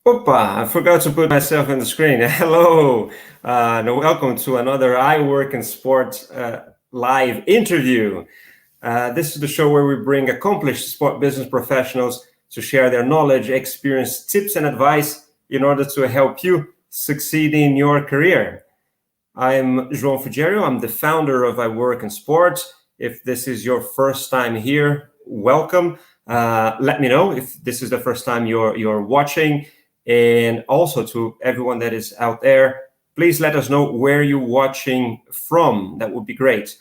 Opa, I forgot to put myself on the screen. Hello, and welcome to another iWorkinSport live interview. This is the show where we bring accomplished sport business professionals to share their knowledge, experience, tips, and advice in order to help you succeed in your career. I'm João Fugerio. I'm the founder of iWorkinSport. If this is your first time here, welcome. Let me know if this is the first time you're watching. And also to everyone that is out there, please let us know where you're watching from. That would be great.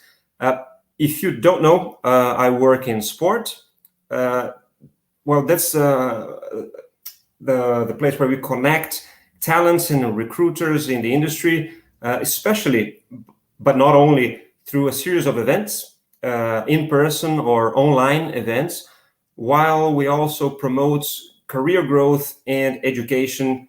If you don't know, I work in sport. Well, that's the place where we connect talents and recruiters in the industry, especially, but not only through a series of events, in person or online events, while we also promote career growth and education,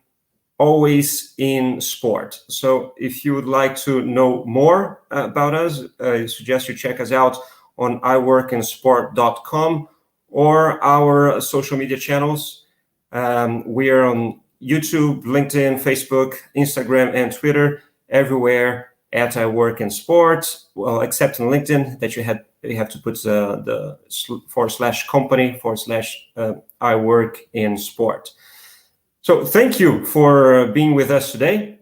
always in sport. So if you would like to know more about us, I suggest you check us out on iWorkinSport.com or our social media channels. We are on YouTube, LinkedIn, Facebook, Instagram, and Twitter, everywhere at iWorkinSport. Well, except on LinkedIn, that you have to put the /company/ iWorkinSport. So thank you for being with us today.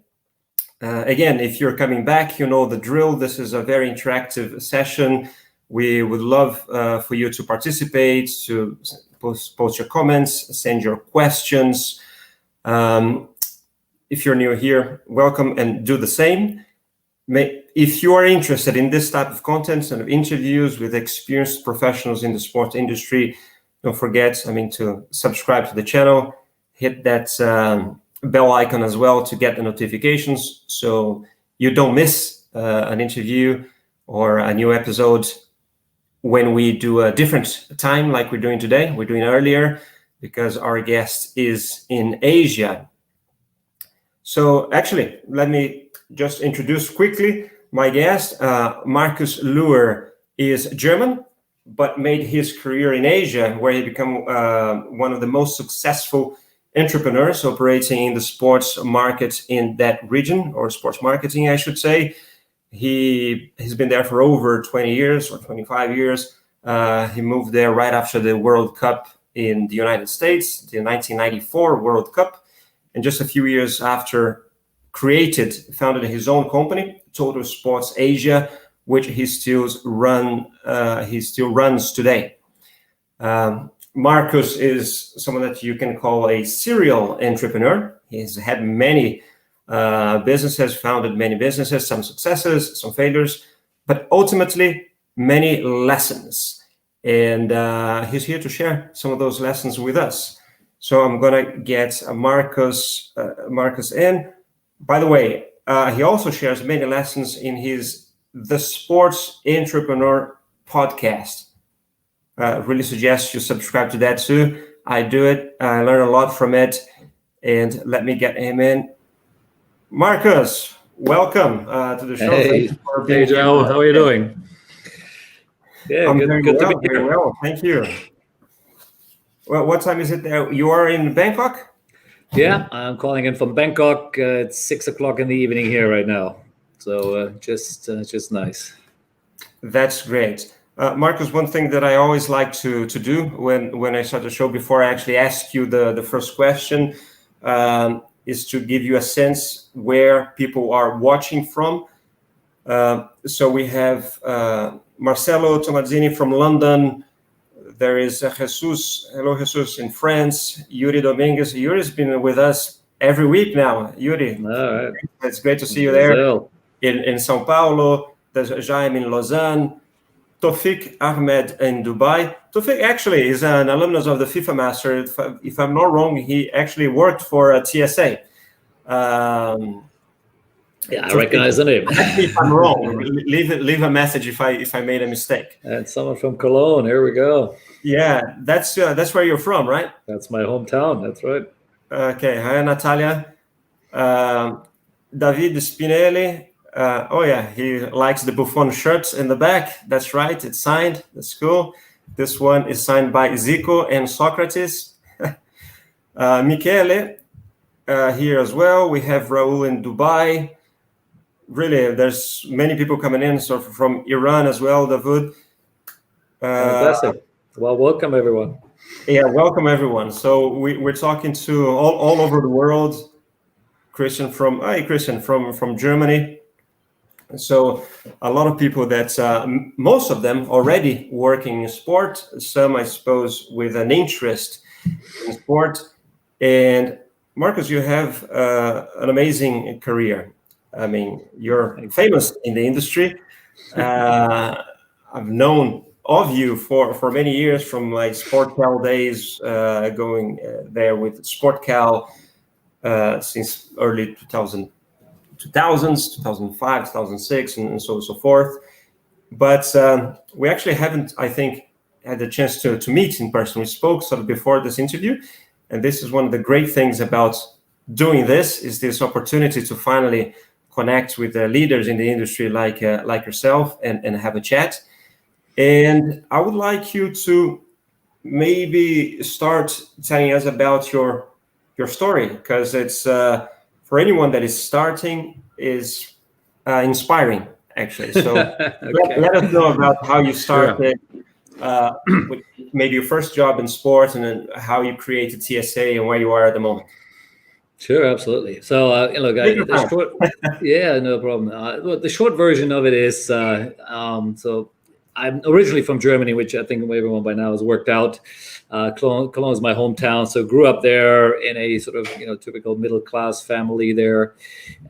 Again, if you're coming back, you know the drill. This is a very interactive session. We would love for you to participate, to post your comments, send your questions. If you're new here, welcome, and do the same. If you are interested in this type of content and interviews with experienced professionals in the sport industry, don't forget, to subscribe to the channel, hit that bell icon as well to get the notifications so you don't miss an interview or a new episode when we do a different time like we're doing today. We're doing earlier because our guest is in Asia. So actually, let me just introduce quickly my guest. Marcus Luer is German, but made his career in Asia, where he became one of the most successful entrepreneurs operating in the sports market in that region, or sports marketing, I should say. He has been there for over 20 years or 25 years. He moved there right after the World Cup in the United States, the 1994 World Cup. And just a few years after, founded his own company, Total Sports Asia, which he still runs today. Marcus is someone that you can call a serial entrepreneur. He's had many businesses, founded many businesses, some successes, some failures, but ultimately many lessons. And he's here to share some of those lessons with us. So I'm gonna get Marcus in. By the way, he also shares many lessons in his The Sports Entrepreneur podcast. Really suggest you subscribe to that too. I do it. I learn a lot from it. And let me get him in. Marcus, welcome to the show. Hey, Joe. How are you doing? Yeah, I'm very well. Thank you. Well, what time is it there? You are in Bangkok? Yeah, I'm calling in from Bangkok. It's 6:00 in the evening here right now. So just nice. That's great. Marcus, one thing that I always like to do when I start the show, before I actually ask you the first question, is to give you a sense where people are watching from. So we have Marcelo Tomazzini from London. There is Jesus. Hello, Jesus, in France. Yuri Dominguez. Yuri's been with us every week now. Yuri, all right. It's great to see you there. In Sao Paulo. There's Jaime in Lausanne. Tofik Ahmed in Dubai. Tofik actually is an alumnus of the FIFA Master. If I'm not wrong, he actually worked for TSA. Yeah, I recognize the name. If I'm wrong, leave a message if I made a mistake. And someone from Cologne. Here we go. Yeah, that's where you're from, right? That's my hometown. That's right. Okay. Hi, Natalia. David Spinelli. Oh yeah, he likes the Buffon shirts in the back. That's right. It's signed. That's cool. This one is signed by Zico and Socrates. Michele here as well. We have Raul in Dubai. Really, there's many people coming in. So from Iran as well, Davud. Fantastic. Well, welcome everyone. Yeah, welcome everyone. So we're talking to all over the world. Christian from Germany. So a lot of people that most of them already working in sport. Some, I suppose, with an interest in sport. And Marcus, you have an amazing career. I mean, you're famous in the industry. I've known of you for many years from my SportCal days, going there with SportCal since early 2000s, 2005, 2006, and so on and so forth. But we actually haven't, I think, had the chance to meet in person. We spoke sort of before this interview, and this is one of the great things about doing this, is this opportunity to finally connect with the leaders in the industry like yourself and have a chat. And I would like you to maybe start telling us about your story, because it's for anyone that is starting is inspiring, actually. So Okay. let us know about how you started, with maybe your first job in sport, and then how you created TSA and where you are at the moment. Sure, absolutely. So, look, yeah, no problem. Look, the short version of it is, so I'm originally from Germany, which I think everyone by now has worked out. Cologne is my hometown, so grew up there in a sort of typical middle class family there,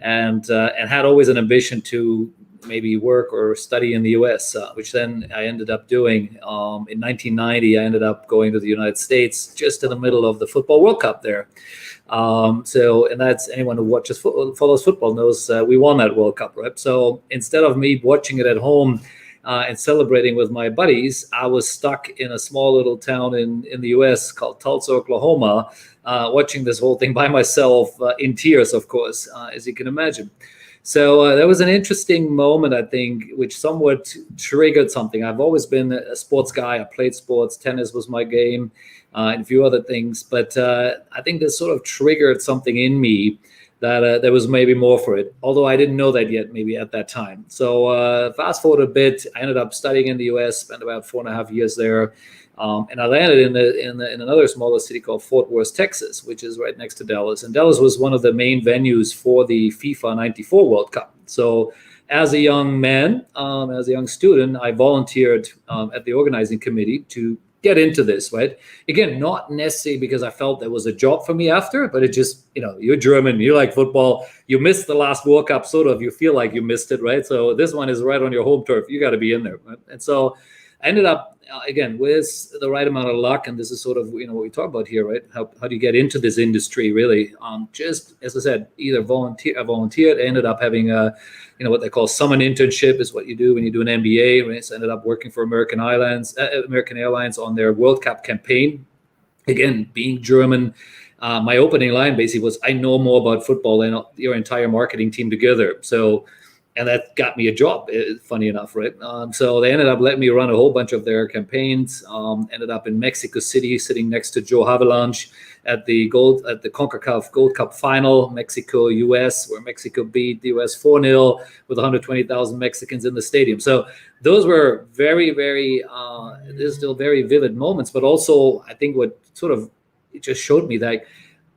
and had always an ambition to maybe work or study in the U.S., which then I ended up doing. In 1990, I ended up going to the United States just in the middle of the Football World Cup there. And that's, anyone who follows football knows we won that World Cup, right? So instead of me watching it at home and celebrating with my buddies, I was stuck in a small little town in the U.S. called Tulsa, Oklahoma, watching this whole thing by myself, in tears, of course, as you can imagine. So that was an interesting moment, I think, which somewhat triggered something. I've always been a sports guy. I played sports. Tennis was my game, and a few other things. But I think this sort of triggered something in me that there was maybe more for it, although I didn't know that yet, maybe at that time. So fast forward a bit, I ended up studying in the U.S., spent about 4.5 years there. And I landed in another smaller city called Fort Worth, Texas, which is right next to Dallas. And Dallas was one of the main venues for the FIFA '94 World Cup. So as a young man, as a young student, I volunteered at the organizing committee to get into this, right? Again, not necessarily because I felt there was a job for me after, but it just, you're German, you like football, you missed the last World Cup, sort of, you feel like you missed it, right? So this one is right on your home turf. You got to be in there, right? And so I ended up, again, with the right amount of luck, and this is sort of what we talk about here, right? How do you get into this industry, really? Just as I said, either I volunteered. I ended up having what they call summer internship, is what you do when you do an MBA. Right? So I ended up working for American Airlines on their World Cup campaign. Again, being German, my opening line basically was, "I know more about football than your entire marketing team together." And that got me a job, funny enough, right? So they ended up letting me run a whole bunch of their campaigns. Ended up in Mexico City, sitting next to Joe Havilange at the CONCACAF Gold Cup final, Mexico-US, where Mexico beat the US 4-0 with 120,000 Mexicans in the stadium. So those were very, very, they're still very vivid moments. But also, I think what sort of it just showed me that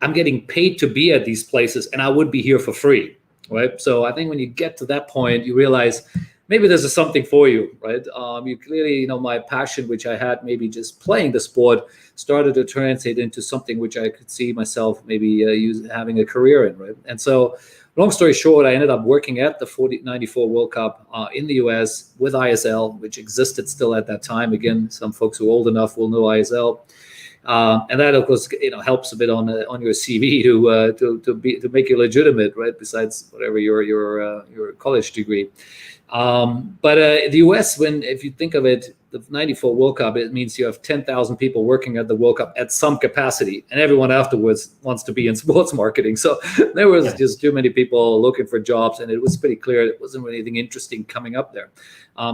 I'm getting paid to be at these places, and I would be here for free. Right. So I think when you get to that point, you realize maybe there's something for you. Right. You clearly, my passion, which I had maybe just playing the sport, started to translate into something which I could see myself maybe having a career in. Right. And so, long story short, I ended up working at the '94 World Cup in the US with ISL, which existed still at that time. Again, some folks who are old enough will know ISL. And that, of course, helps a bit on your CV to make you legitimate, right? Besides whatever your college degree. But the US, if you think of it, the 94 World Cup, it means you have 10,000 people working at the World Cup at some capacity, and everyone afterwards wants to be in sports marketing. So there was just too many people looking for jobs, and it was pretty clear it wasn't really anything interesting coming up there.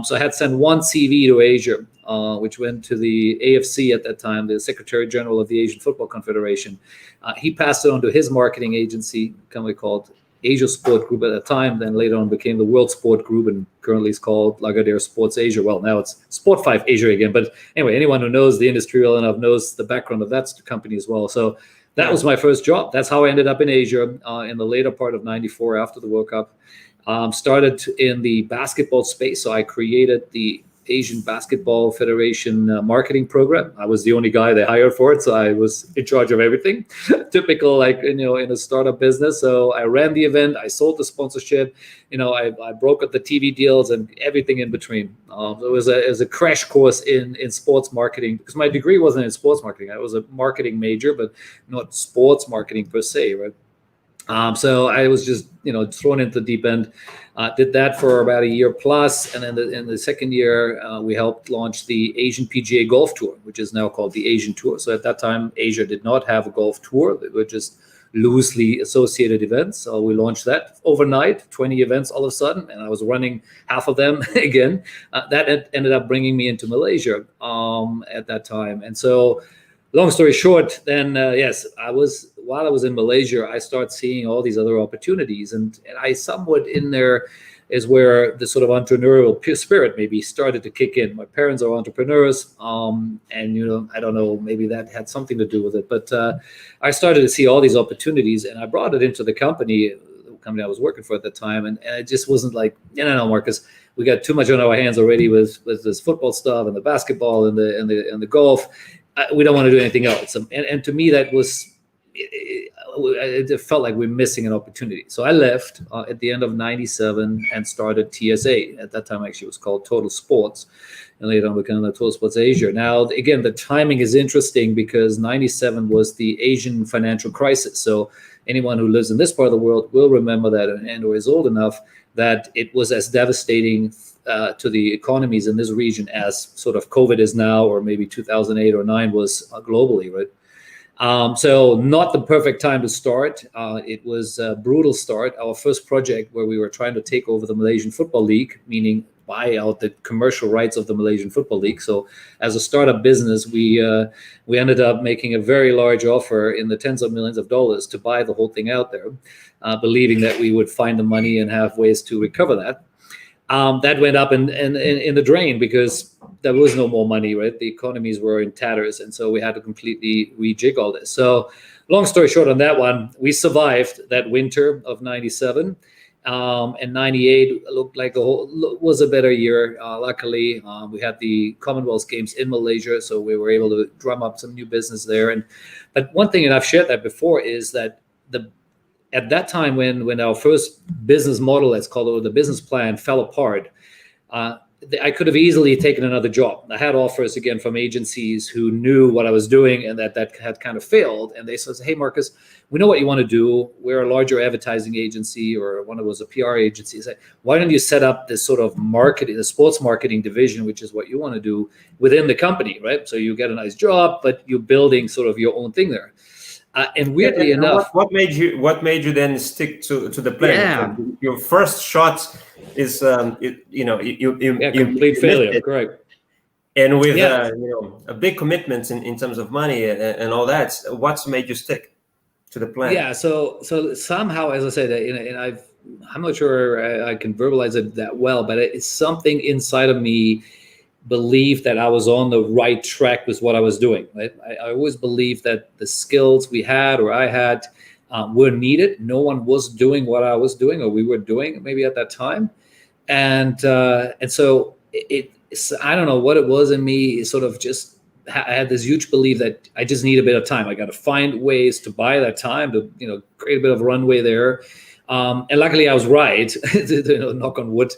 So I had sent one CV to Asia, which went to the AFC at that time, the Secretary General of the Asian Football Confederation. He passed it on to his marketing agency, a company called Asia Sport Group at the time, then later on became the World Sport Group, and currently it's called Lagardère Sports Asia. Well, now it's Sport 5 Asia again. But anyway, anyone who knows the industry well enough knows the background of that company as well. So that was my first job. That's how I ended up in Asia in the later part of '94 after the World Cup. Started in the basketball space. So I created the Asian Basketball Federation marketing program. I was the only guy they hired for it, so I was in charge of everything. Typical, like, in a startup business. So I ran the event, I sold the sponsorship, I brokered the TV deals and everything in between. It was a crash course in sports marketing, because my degree wasn't in sports marketing. I was a marketing major, but not sports marketing per se, right? So I was just, thrown into the deep end. Did that for about a year plus, and then in the second year, we helped launch the Asian PGA Golf Tour, which is now called the Asian Tour. So at that time, Asia did not have a golf tour; they were just loosely associated events. So we launched that overnight, 20 events all of a sudden, and I was running half of them again. That ended up bringing me into Malaysia at that time, and so. Long story short, then yes, while I was in Malaysia, I started seeing all these other opportunities, and I somewhat in there is where the sort of entrepreneurial spirit maybe started to kick in. My parents are entrepreneurs, and I don't know, maybe that had something to do with it, but I started to see all these opportunities, and I brought it into the company I was working for at the time, and it just wasn't like, no, Marcus, we got too much on our hands already with this football stuff and the basketball and the golf. We don't want to do anything else. And to me, that was, it felt like we're missing an opportunity. So I left at the end of '97 and started TSA. At that time, actually, it was called Total Sports. And later on, became the Total Sports Asia. Now, again, the timing is interesting because '97 was the Asian financial crisis. So anyone who lives in this part of the world will remember that, and/or is old enough, that it was as devastating to the economies in this region as sort of COVID is now, or maybe 2008 or 9 was globally, right? So not the perfect time to start. It was a brutal start. Our first project, where we were trying to take over the Malaysian Football League, meaning buy out the commercial rights of the Malaysian Football League. So as a startup business, we ended up making a very large offer in the tens of millions of dollars to buy the whole thing out there, believing that we would find the money and have ways to recover that. That went up in the drain because there was no more money, right? The economies were in tatters, and so we had to completely rejig all this. So long story short on that one, we survived that winter of '97, and '98 looked like was a better year. Luckily, we had the Commonwealth Games in Malaysia, so we were able to drum up some new business there. But one thing, and I've shared that before, is that at that time when our first business model, let's call it, the business plan, fell apart, I could have easily taken another job. I had offers again from agencies who knew what I was doing and that had kind of failed. And they said, hey, Marcus, we know what you want to do. We're a larger advertising agency, or one of was a PR agency. Said, why don't you set up this sort of marketing, the sports marketing division, which is what you want to do within the company, right? So you get a nice job, but you're building sort of your own thing there. And weirdly enough, what made you then stick to the plan? Yeah. Your first shot is complete failure, correct. And with a big commitment in terms of money and all that, what's made you stick to the plan? Yeah, so somehow, as I said, and I'm not sure I can verbalize it that well, but it's something inside of me believed that I was on the right track with what I was doing. Right? I always believed that the skills we had, or I had, were needed. No one was doing what I was doing, or we were doing maybe at that time, and so I don't know what it was in me. It sort of just I had this huge belief that I just need a bit of time. I got to find ways to buy that time to create a bit of runway there. And luckily, I was right. Knock on wood.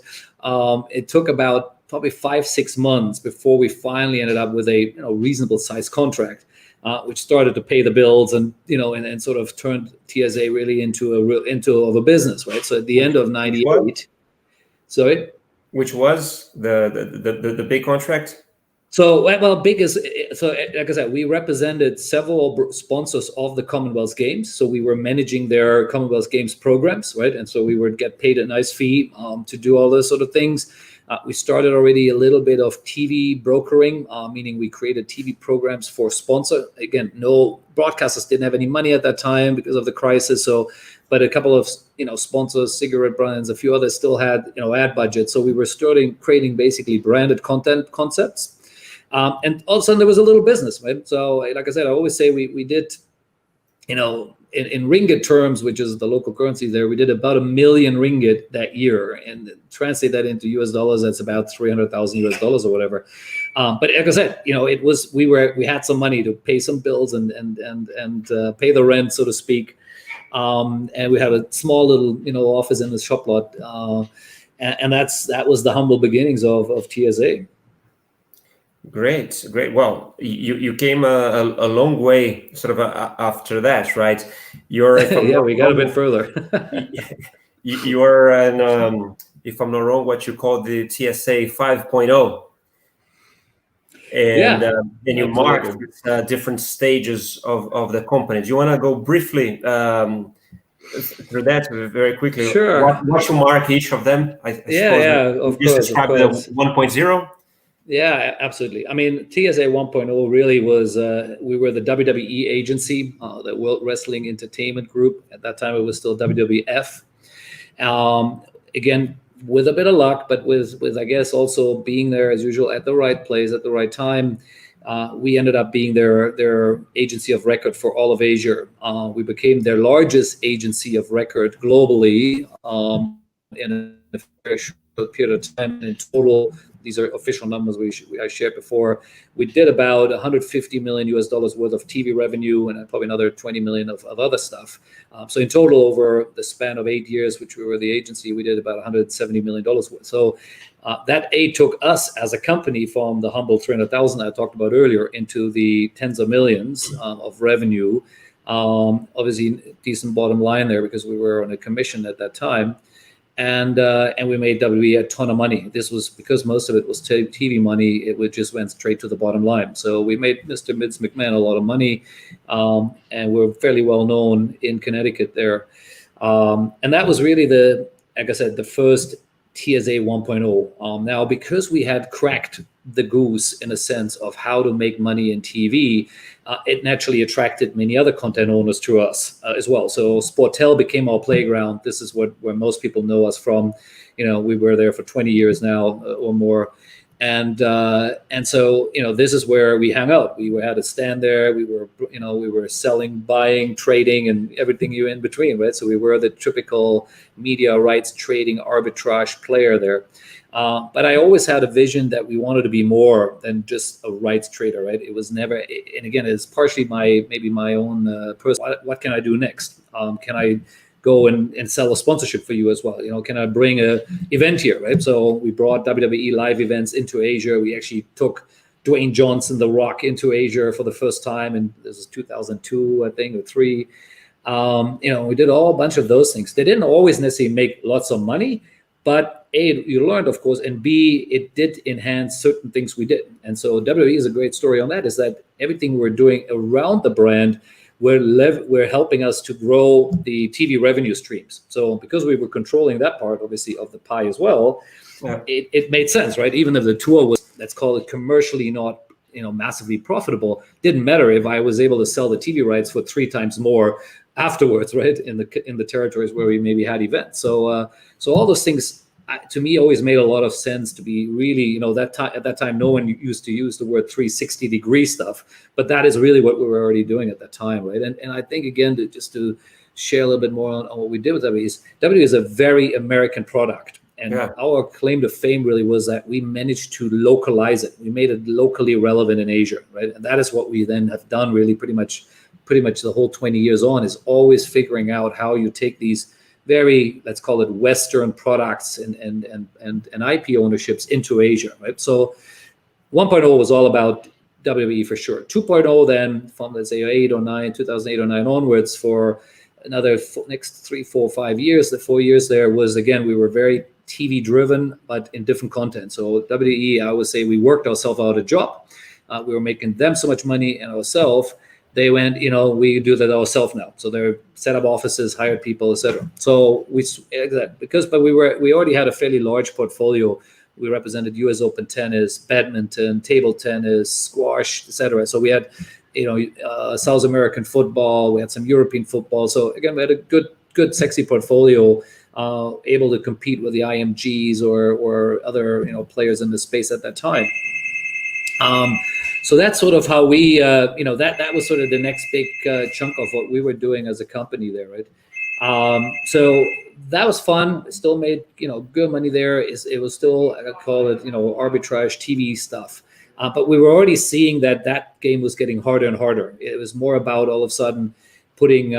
It took about probably 5-6 months before we finally ended up with a reasonable sized contract, which started to pay the bills and sort of turned TSA really into a business, right? So at the end of '98, sorry, which was the big contract? So, well, big is, so like I said, we represented several sponsors of the Commonwealth Games. So we were managing their Commonwealth Games programs, right? And so we would get paid a nice fee to do all those sort of things. We started already a little bit of TV brokering, meaning we created TV programs for sponsor. Again, no broadcasters didn't have any money at that time because of the crisis. So, but a couple of sponsors, cigarette brands, a few others still had ad budget. So we were starting creating basically branded content concepts. And all of a sudden there was a little business, right? So like I said, I always say we did, in ringgit terms, which is the local currency there, we did about 1 million ringgit that year, and translate that into US dollars, that's about 300,000 US dollars or whatever. But like I said, it was, we had some money to pay some bills and pay the rent, so to speak. And we had a small little office in the shop lot. And that was the humble beginnings of TSA. Great. Well, you came a long way sort of after that, right? Yeah, we got a bit further. You're if I'm not wrong, what you call the TSA 5.0. And you marked different stages of the company. Do you want to go briefly through that very quickly? Sure. What you mark each of them? I suppose. Of course. Describe the 1.0. Yeah, absolutely. I mean, TSA 1.0 really was, we were the WWE agency, the World Wrestling Entertainment Group. At that time, it was still WWF. Again, with a bit of luck, but with I guess also being there as usual at the right place at the right time, we ended up being their agency of record for all of Asia. We became their largest agency of record globally in a very short period of time. In total, these are official numbers I shared before. We did about 150 million US dollars worth of TV revenue and probably another 20 million of other stuff. So in total, over the span of 8 years, which we were the agency, we did about 170 million dollars worth. So that took us as a company from the humble 300,000 I talked about earlier into the tens of millions of revenue. Obviously, decent bottom line there because we were on a commission at that time. And we made WWE a ton of money. This was because most of it was TV money. It just went straight to the bottom line. So we made Mr. Vince McMahon a lot of money, and we're fairly well known in Connecticut there. And that was really like I said, the first TSA 1.0. Now, because we had cracked the goose in a sense of how to make money in TV, it naturally attracted many other content owners to us as well. So Sportel became our playground. This is where most people know us from. We were there for 20 years now or more. And so, this is where we hung out. We had a stand there. We were selling, buying, trading, and everything you in between, right? So we were the typical media rights trading arbitrage player there. But I always had a vision that we wanted to be more than just a rights trader, right? It was never, and again, it's partially maybe my own personal. What can I do next? Can I go and sell a sponsorship for you as well? Can I bring a event here, right? So we brought WWE live events into Asia. We actually took Dwayne Johnson, The Rock, into Asia for the first time, and this is 2002, I think, or 3. We did a bunch of those things. They didn't always necessarily make lots of money, but A, you learned, of course, and B, it did enhance certain things we did. And so WWE is a great story on that, is that everything we're doing around the brand, we're helping us to grow the TV revenue streams. So because we were controlling that part, obviously, of the pie as well, it made sense, right? Even if the tour was, let's call it, commercially not massively profitable, didn't matter if I was able to sell the TV rights for 3 times more afterwards, right? In the territories where we maybe had events. So all those things, to me, always made a lot of sense to be really, at that time, no one used to use the word 360-degree stuff, but that is really what we were already doing at that time, right? And I think, again, just to share a little bit more on what we did with WWE is a very American product. And our claim to fame really was that we managed to localize it. We made it locally relevant in Asia, right? And that is what we then have done really pretty much the whole 20 years on, is always figuring out how you take these very, let's call it, Western products and IP ownerships into Asia, right? So 1.0 was all about WWE for sure. 2.0 then, from let's say 2008 or 9 onwards, for another next 3, 4, 5 years, the 4 years there was, again, we were very TV driven, but in different content. So WWE, I would say we worked ourselves out a job. We were making them so much money and ourselves. They went, we do that ourselves now. So they set up offices, hired people, etc. So we already had a fairly large portfolio. We represented U.S. Open tennis, badminton, table tennis, squash, etc. So we had, South American football. We had some European football. So again, we had a good, sexy portfolio, able to compete with the IMGs or other players in the space at that time. So that's sort of how we, that was sort of the next big chunk of what we were doing as a company there, right? So that was fun. Still made good money there. It was still, I call it arbitrage TV stuff. But we were already seeing that game was getting harder and harder. It was more about all of a sudden putting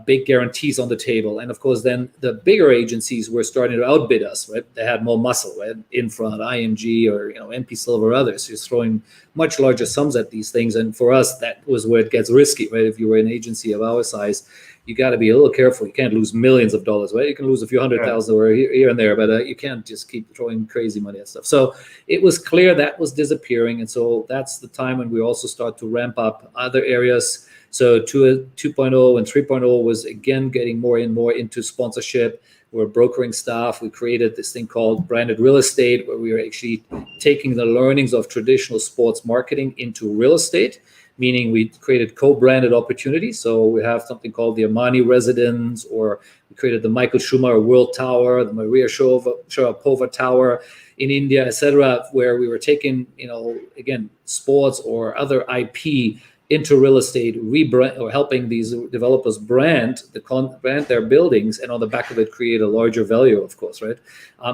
big guarantees on the table. And of course, then the bigger agencies were starting to outbid us, right? They had more muscle, right? Infront, IMG, or MP Silver, others, just throwing much larger sums at these things. And for us, that was where it gets risky, right? If you were an agency of our size, you got to be a little careful. You can't lose millions of dollars, right? You can lose a few $100,000 or here and there, but you can't just keep throwing crazy money at stuff. So it was clear that was disappearing. And so that's the time when we also start to ramp up other areas. So 2.0 and 3.0 was again getting more and more into sponsorship. We're brokering stuff. We created this thing called branded real estate, where we were actually taking the learnings of traditional sports marketing into real estate, meaning we created co-branded opportunities. So we have something called the Armani Residence, or we created the Michael Schumacher World Tower, the Maria Sharapova Tower in India, etc., where we were taking, again, sports or other IP into real estate, rebrand, or helping these developers brand their buildings, and on the back of it create a larger value, of course, right?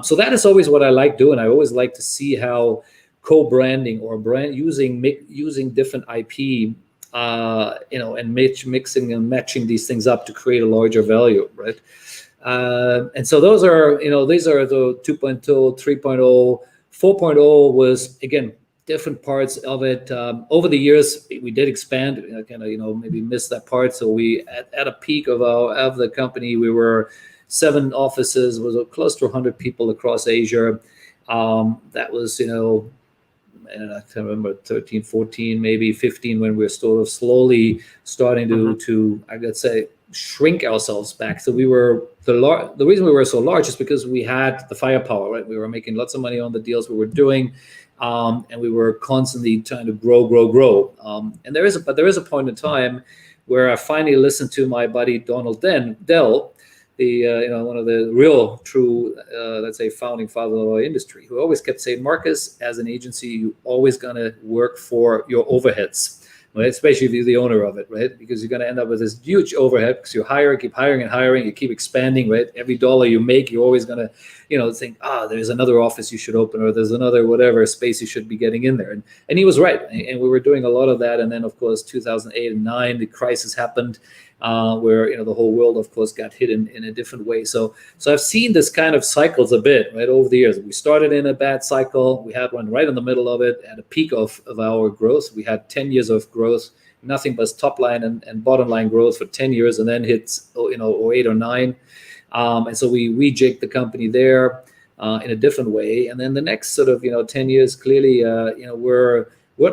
So that is always what I like doing. I always like to see how co-branding or using different IP, and mixing and matching these things up to create a larger value, right? And so those are, these are the 2.0, 3.0, 4.0 was again different parts of it. Over the years, we did expand. Maybe missed that part. So we at a peak of the company, we were 7 offices, was close to 100 people across Asia. That was, and I can't remember, 13, 14, maybe 15, when we were sort of slowly starting to I would say, shrink ourselves back. So we were the reason we were so large is because we had the firepower, right? We were making lots of money on the deals we were doing, and we were constantly trying to grow. And there is a point in time where I finally listened to my buddy Donald Dell, the one of the real true let's say founding father of our industry, who always kept saying, Marcus, as an agency, you always gonna work for your overheads, right? Especially if you're the owner of it, right? Because you're gonna end up with this huge overhead because you keep hiring and hiring, you keep expanding, right? Every dollar you make, you're always gonna think, there's another office you should open, or there's another whatever space you should be getting in there. And he was right, and we were doing a lot of that. And then of course 2008 and 2009, the crisis happened, where the whole world, of course, got hit in a different way. So I've seen this kind of cycles a bit, right, over the years. We started in a bad cycle. We had one right in the middle of it at a peak of our growth. We had 10 years of growth, nothing but top line and bottom line growth for 10 years, and then hits 08 or 09. And so we rejigged the company there in a different way. And then the next sort of 10 years, clearly, we're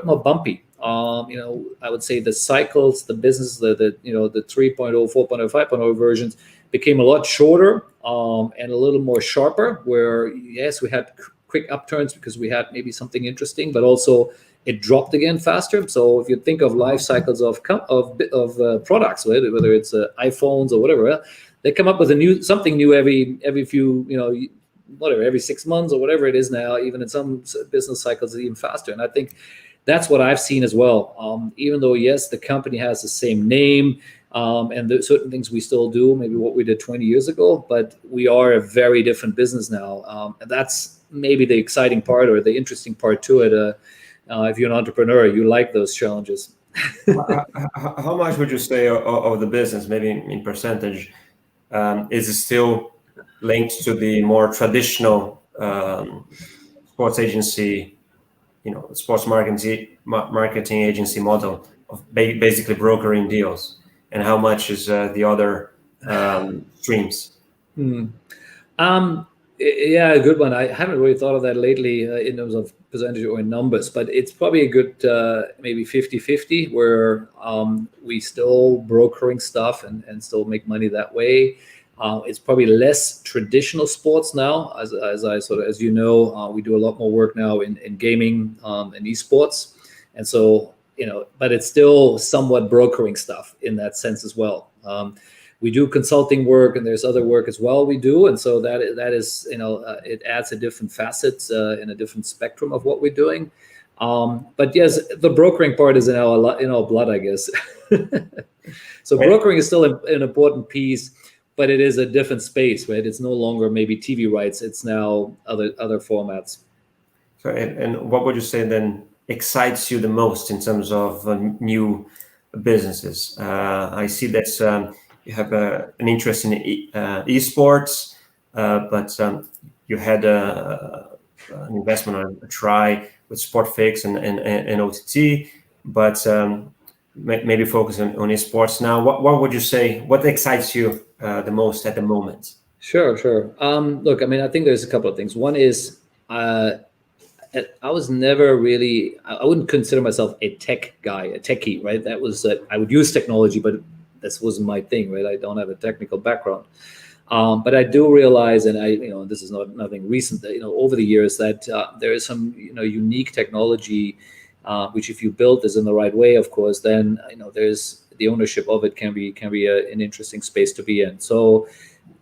more bumpy. I would say the cycles, the business, the 3.0, 4.0, 5.0 versions became a lot shorter and a little more sharper, where yes, we had quick upturns because we had maybe something interesting, but also it dropped again faster. So if you think of life cycles of products, right, whether it's iPhones or whatever, they come up with something new every few every 6 months or whatever it is now. Even in some business cycles, it's even faster. And I think that's what I've seen as well. Even though, yes, the company has the same name, and there's certain things we still do, maybe what we did 20 years ago, but we are a very different business now. And that's maybe the exciting part or the interesting part to it. If you're an entrepreneur, you like those challenges. How much would you say of the business, maybe in percentage, is it still linked to the more traditional sports agency, sports marketing agency model of basically brokering deals, and how much is the other streams? Yeah, a good one. I haven't really thought of that lately in terms of percentage or in numbers, but it's probably a good maybe 50-50 where we still brokering stuff and still make money that way. It's probably less traditional sports now, as I sort of, as you know, we do a lot more work now in gaming and esports, and so but it's still somewhat brokering stuff in that sense as well. We do consulting work, and there's other work as well we do, and so that is it adds a different facets in a different spectrum of what we're doing. But yes, the brokering part is in our blood, I guess. So brokering is still an important piece, but it is a different space, right? It's no longer maybe TV rights; it's now other formats. So, and what would you say then excites you the most in terms of new businesses? I see that you have an interest in esports, but you had an investment or a try with SportFix and OTT, but maybe focus on esports now. What would you say? What excites you the most at the moment? Sure. Look, I mean, I think there's a couple of things. One is I was never really, I wouldn't consider myself a tech guy, a techie, right? That was, I would use technology, but this wasn't my thing, right? I don't have a technical background. But I do realize, and this is nothing recent, that, over the years that there is some, unique technology, which if you build this in the right way, of course, then, there's the ownership of it can be an interesting space to be in. So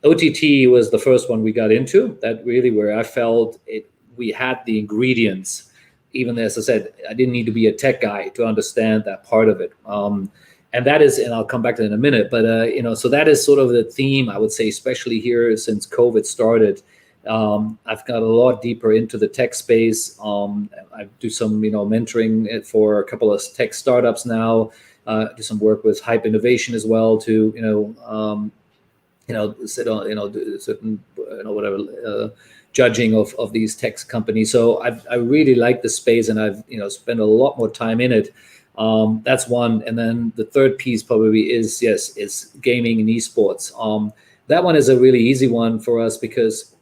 OTT was the first one we got into, that really where I felt we had the ingredients. Even as I said, I didn't need to be a tech guy to understand that part of it. And that is, and I'll come back to it in a minute, but so that is sort of the theme, I would say, especially here since COVID started. I've got a lot deeper into the tech space. I do some, mentoring for a couple of tech startups now. Do some work with Hype Innovation as well to, sit on, certain, whatever. Judging of these tech companies. So I really like the space, and I've spent a lot more time in it. That's one. And then the third piece probably is gaming and esports. That one is a really easy one for us because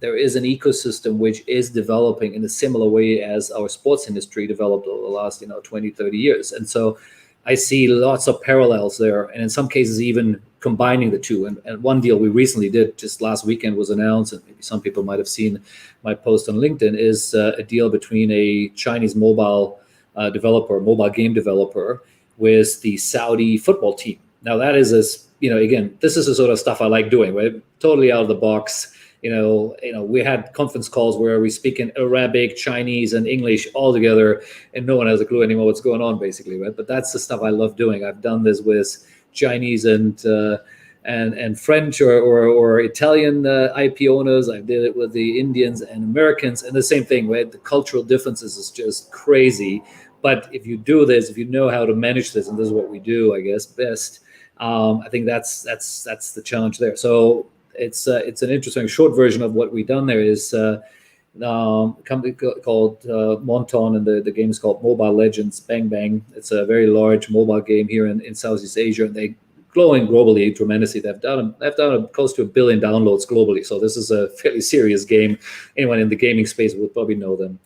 there is an ecosystem which is developing in a similar way as our sports industry developed over the last 20, 30 years. And so I see lots of parallels there, and in some cases even combining the two. And one deal we recently did just last weekend was announced, and maybe some people might have seen my post on LinkedIn, is a deal between a Chinese mobile game developer with the Saudi football team. Now that is again, this is the sort of stuff I like doing, right? Totally out of the box. We had conference calls where we speak in Arabic, Chinese, and English all together, and no one has a clue anymore what's going on, basically, right? But that's the stuff I love doing. I've done this with Chinese and French or Italian IP owners. I did it with the Indians and Americans, and the same thing, right? The cultural differences is just crazy. But if you do this, if you know how to manage this, and this is what we do, I guess, best, I think that's the challenge there. So it's an interesting short version of what we've done there is a company called Monton, and the game is called Mobile Legends Bang Bang. It's a very large mobile game here in Southeast Asia, and they growing globally tremendously. They've done close to 1 billion downloads globally. So this is a fairly serious game. Anyone in the gaming space would probably know them.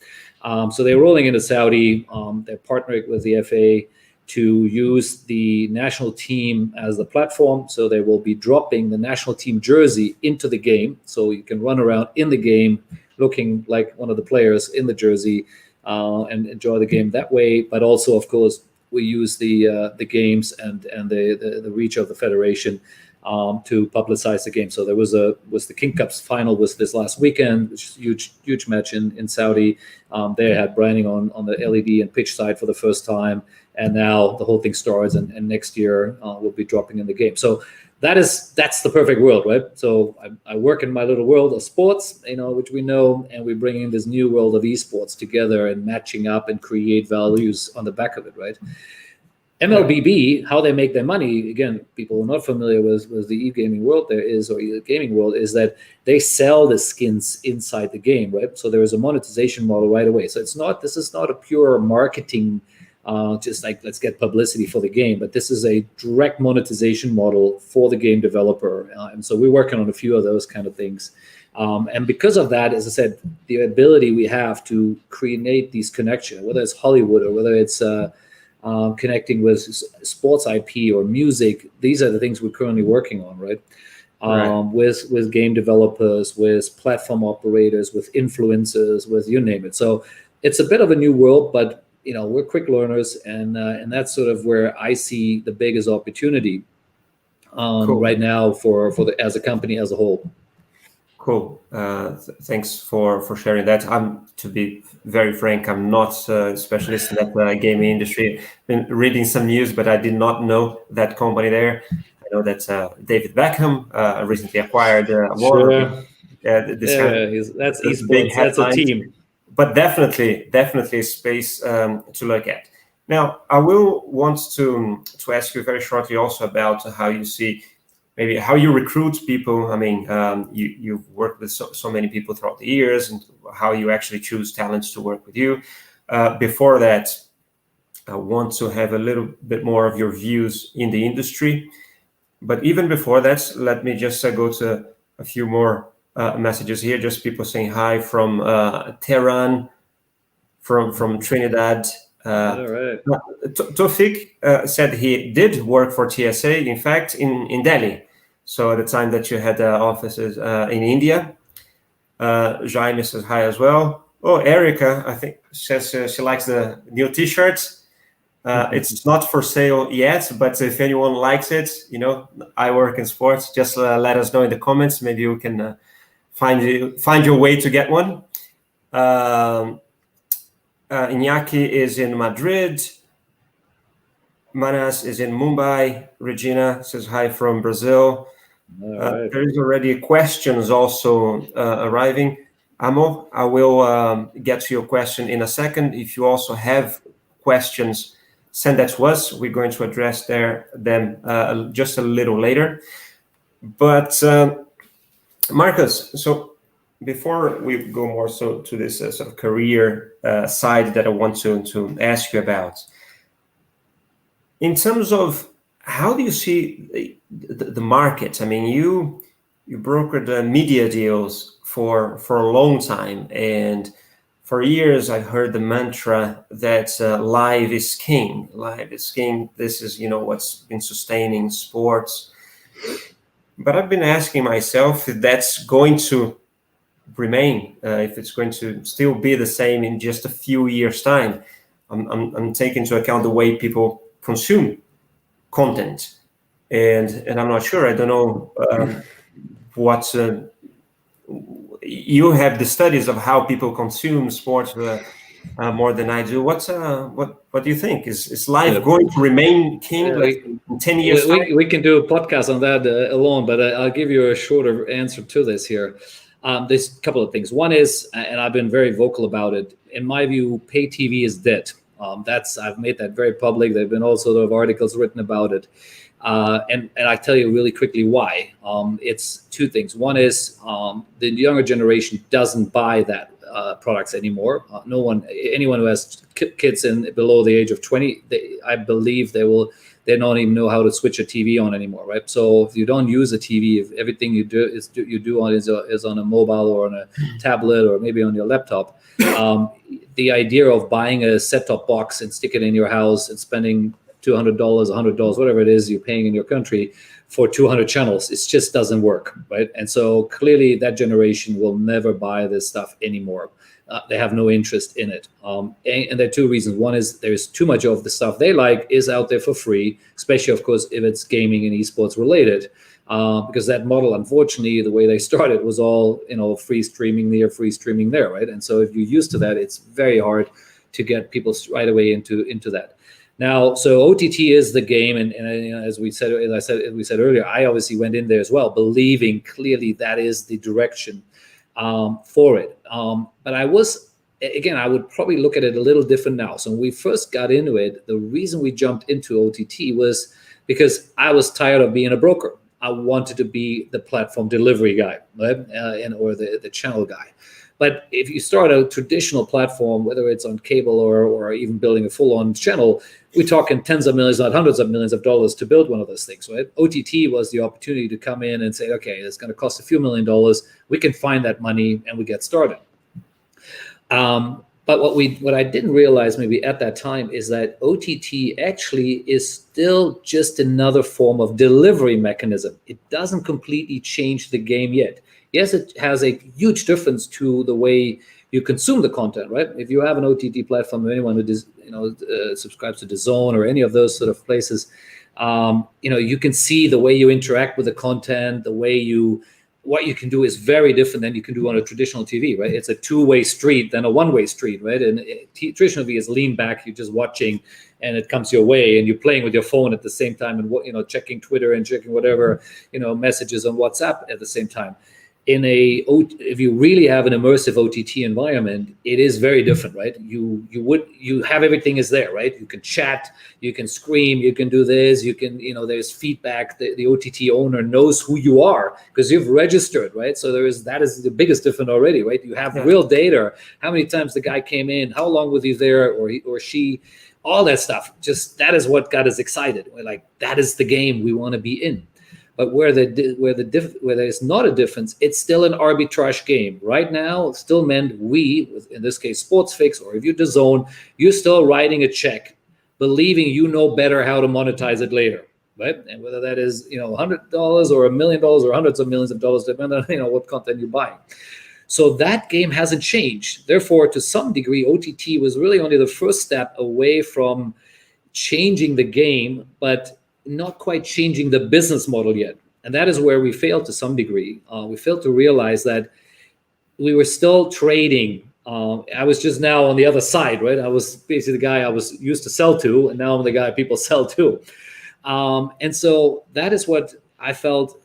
So they're rolling into Saudi. They're partnering with the FA to use the national team as the platform. So they will be dropping the national team jersey into the game. So you can run around in the game looking like one of the players in the jersey and enjoy the game that way. But also, of course, we use the games and the reach of the federation to publicize the game. So there was the King Cup's final was this last weekend, which is huge match in Saudi. They had branding on the LED and pitch side for the first time, and now the whole thing starts, and next year we'll be dropping in the game. So that's the perfect world, right? So I work in my little world of sports, which we know, and we're bringing this new world of esports together and matching up and create values on the back of it, right? MLBB, how they make their money, again, people who are not familiar with the e-gaming world the gaming world, is that they sell the skins inside the game, right? So there is a monetization model right away. So this is not a pure marketing, just like let's get publicity for the game, but this is a direct monetization model for the game developer. And so we're working on a few of those kind of things. And because of that, as I said, the ability we have to create these connections, whether it's Hollywood or whether it's connecting with sports IP or music, these are the things we're currently working on, right? With game developers, with platform operators, with influencers, with you name it. So it's a bit of a new world, but we're quick learners, and that's sort of where I see the biggest opportunity right now for as a company as a whole. Cool. Thanks for sharing that. To be very frank, I'm not a specialist in that gaming industry. Been reading some news, but I did not know that company there. I know that David Beckham recently acquired Sure. That's esports. That's a team. But definitely a space to look at. Now, I will want to ask you very shortly also about how you see, maybe how you recruit people. I mean, you've worked with so many people throughout the years, and how you actually choose talents to work with you. Before that, I want to have a little bit more of your views in the industry. But even before that, let me just go to a few more messages here. Just people saying hi from Tehran, from Trinidad. All right. Tofik said he did work for TSA, in fact, in Delhi. So at the time that you had offices in India. Jaime says hi as well. Oh, Erica, I think, says she likes the new T-shirts. It's not for sale yet, but if anyone likes it, iWorkinSport, just let us know in the comments. Maybe you can find your way to get one. Iñaki is in Madrid. Manas is in Mumbai. Regina says hi from Brazil. Right. There is already questions also arriving. Amo, I will get to your question in a second. If you also have questions, send that to us. We're going to address them just a little later. But Marcus, so before we go more so to this sort of career side that I want to ask you about, in terms of how do you see the market? I mean, you brokered media deals for a long time, and for years I heard the mantra that live is king. Live is king. This is what's been sustaining sports. But I've been asking myself if that's going to remain, if it's going to still be the same in just a few years' time. I'm taking into account the way people consume content, and I'm not sure. I don't know what you have the studies of how people consume sports more than I do. What do you think? Is live going to remain king in 10 years? We can do a podcast on that alone, but I'll give you a shorter answer to this here. There's a couple of things. One is, and I've been very vocal about it, in my view, pay TV is dead. I've made that very public. There have been all sort of articles written about it. And I tell you really quickly why. It's two things. One is the younger generation doesn't buy that products anymore. Anyone who has kids below the age of 20, I believe they don't even know how to switch a TV on anymore, right? So if you don't use a TV, if everything you do is on a mobile or on a tablet or maybe on your laptop, the idea of buying a set-top box and stick it in your house and spending $200, $100, whatever it is you're paying in your country for 200 channels, it just doesn't work, right? And so clearly that generation will never buy this stuff anymore. They have no interest in it. And there are two reasons. One is there's too much of the stuff they like is out there for free, especially, of course, if it's gaming and esports related. Because that model, unfortunately, the way they started was all, free streaming there, right? And so if you're used to that, it's very hard to get people right away into that. Now, so OTT is the game, and as we said earlier, I obviously went in there as well, believing clearly that is the direction for it. But I would probably look at it a little different now. So when we first got into it, the reason we jumped into OTT was because I was tired of being a broker. I wanted to be the platform delivery guy, right? Or the channel guy. But if you start a traditional platform, whether it's on cable or even building a full-on channel, we're talking tens of millions, not hundreds of millions of dollars to build one of those things, right? OTT was the opportunity to come in and say, okay, it's going to cost a few $1 million. We can find that money and we get started. But what I didn't realize maybe at that time is that OTT actually is still just another form of delivery mechanism. It doesn't completely change the game yet. Yes, it has a huge difference to the way you consume the content, right? If you have an OTT platform, anyone who subscribes to DAZN or any of those sort of places, you can see the way you interact with the content, what you can do is very different than you can do on a traditional TV, right? It's a two-way street than a one-way street, right? And traditional TV is lean back, you're just watching and it comes your way and you're playing with your phone at the same time and, checking Twitter and checking whatever, messages on WhatsApp at the same time. If you really have an immersive OTT environment, it is very different, right? You have everything is there, right? You can chat, you can scream, you can do this, you can, there's feedback. The OTT owner knows who you are because you've registered, right? So that is the biggest difference already, right? You have real data. How many times the guy came in, how long was he there, or he or she, all that stuff. Just that is what got us excited. We're like, that is the game we want to be in. But where there's not a difference, it's still an arbitrage game. Right now, it still meant in this case, Sportsfix, or if you're DAZN, you're still writing a check, believing you know better how to monetize it later, right? And whether that is $100 or $1 million or hundreds of millions of dollars, depending on what content you buy. So that game hasn't changed. Therefore, to some degree, OTT was really only the first step away from changing the game, but not quite changing the business model yet. And that is where we failed to some degree. We failed to realize that we were still trading. I was just now on the other side, right? I was basically the guy I was used to sell to, and now I'm the guy people sell to. And so that is what I felt.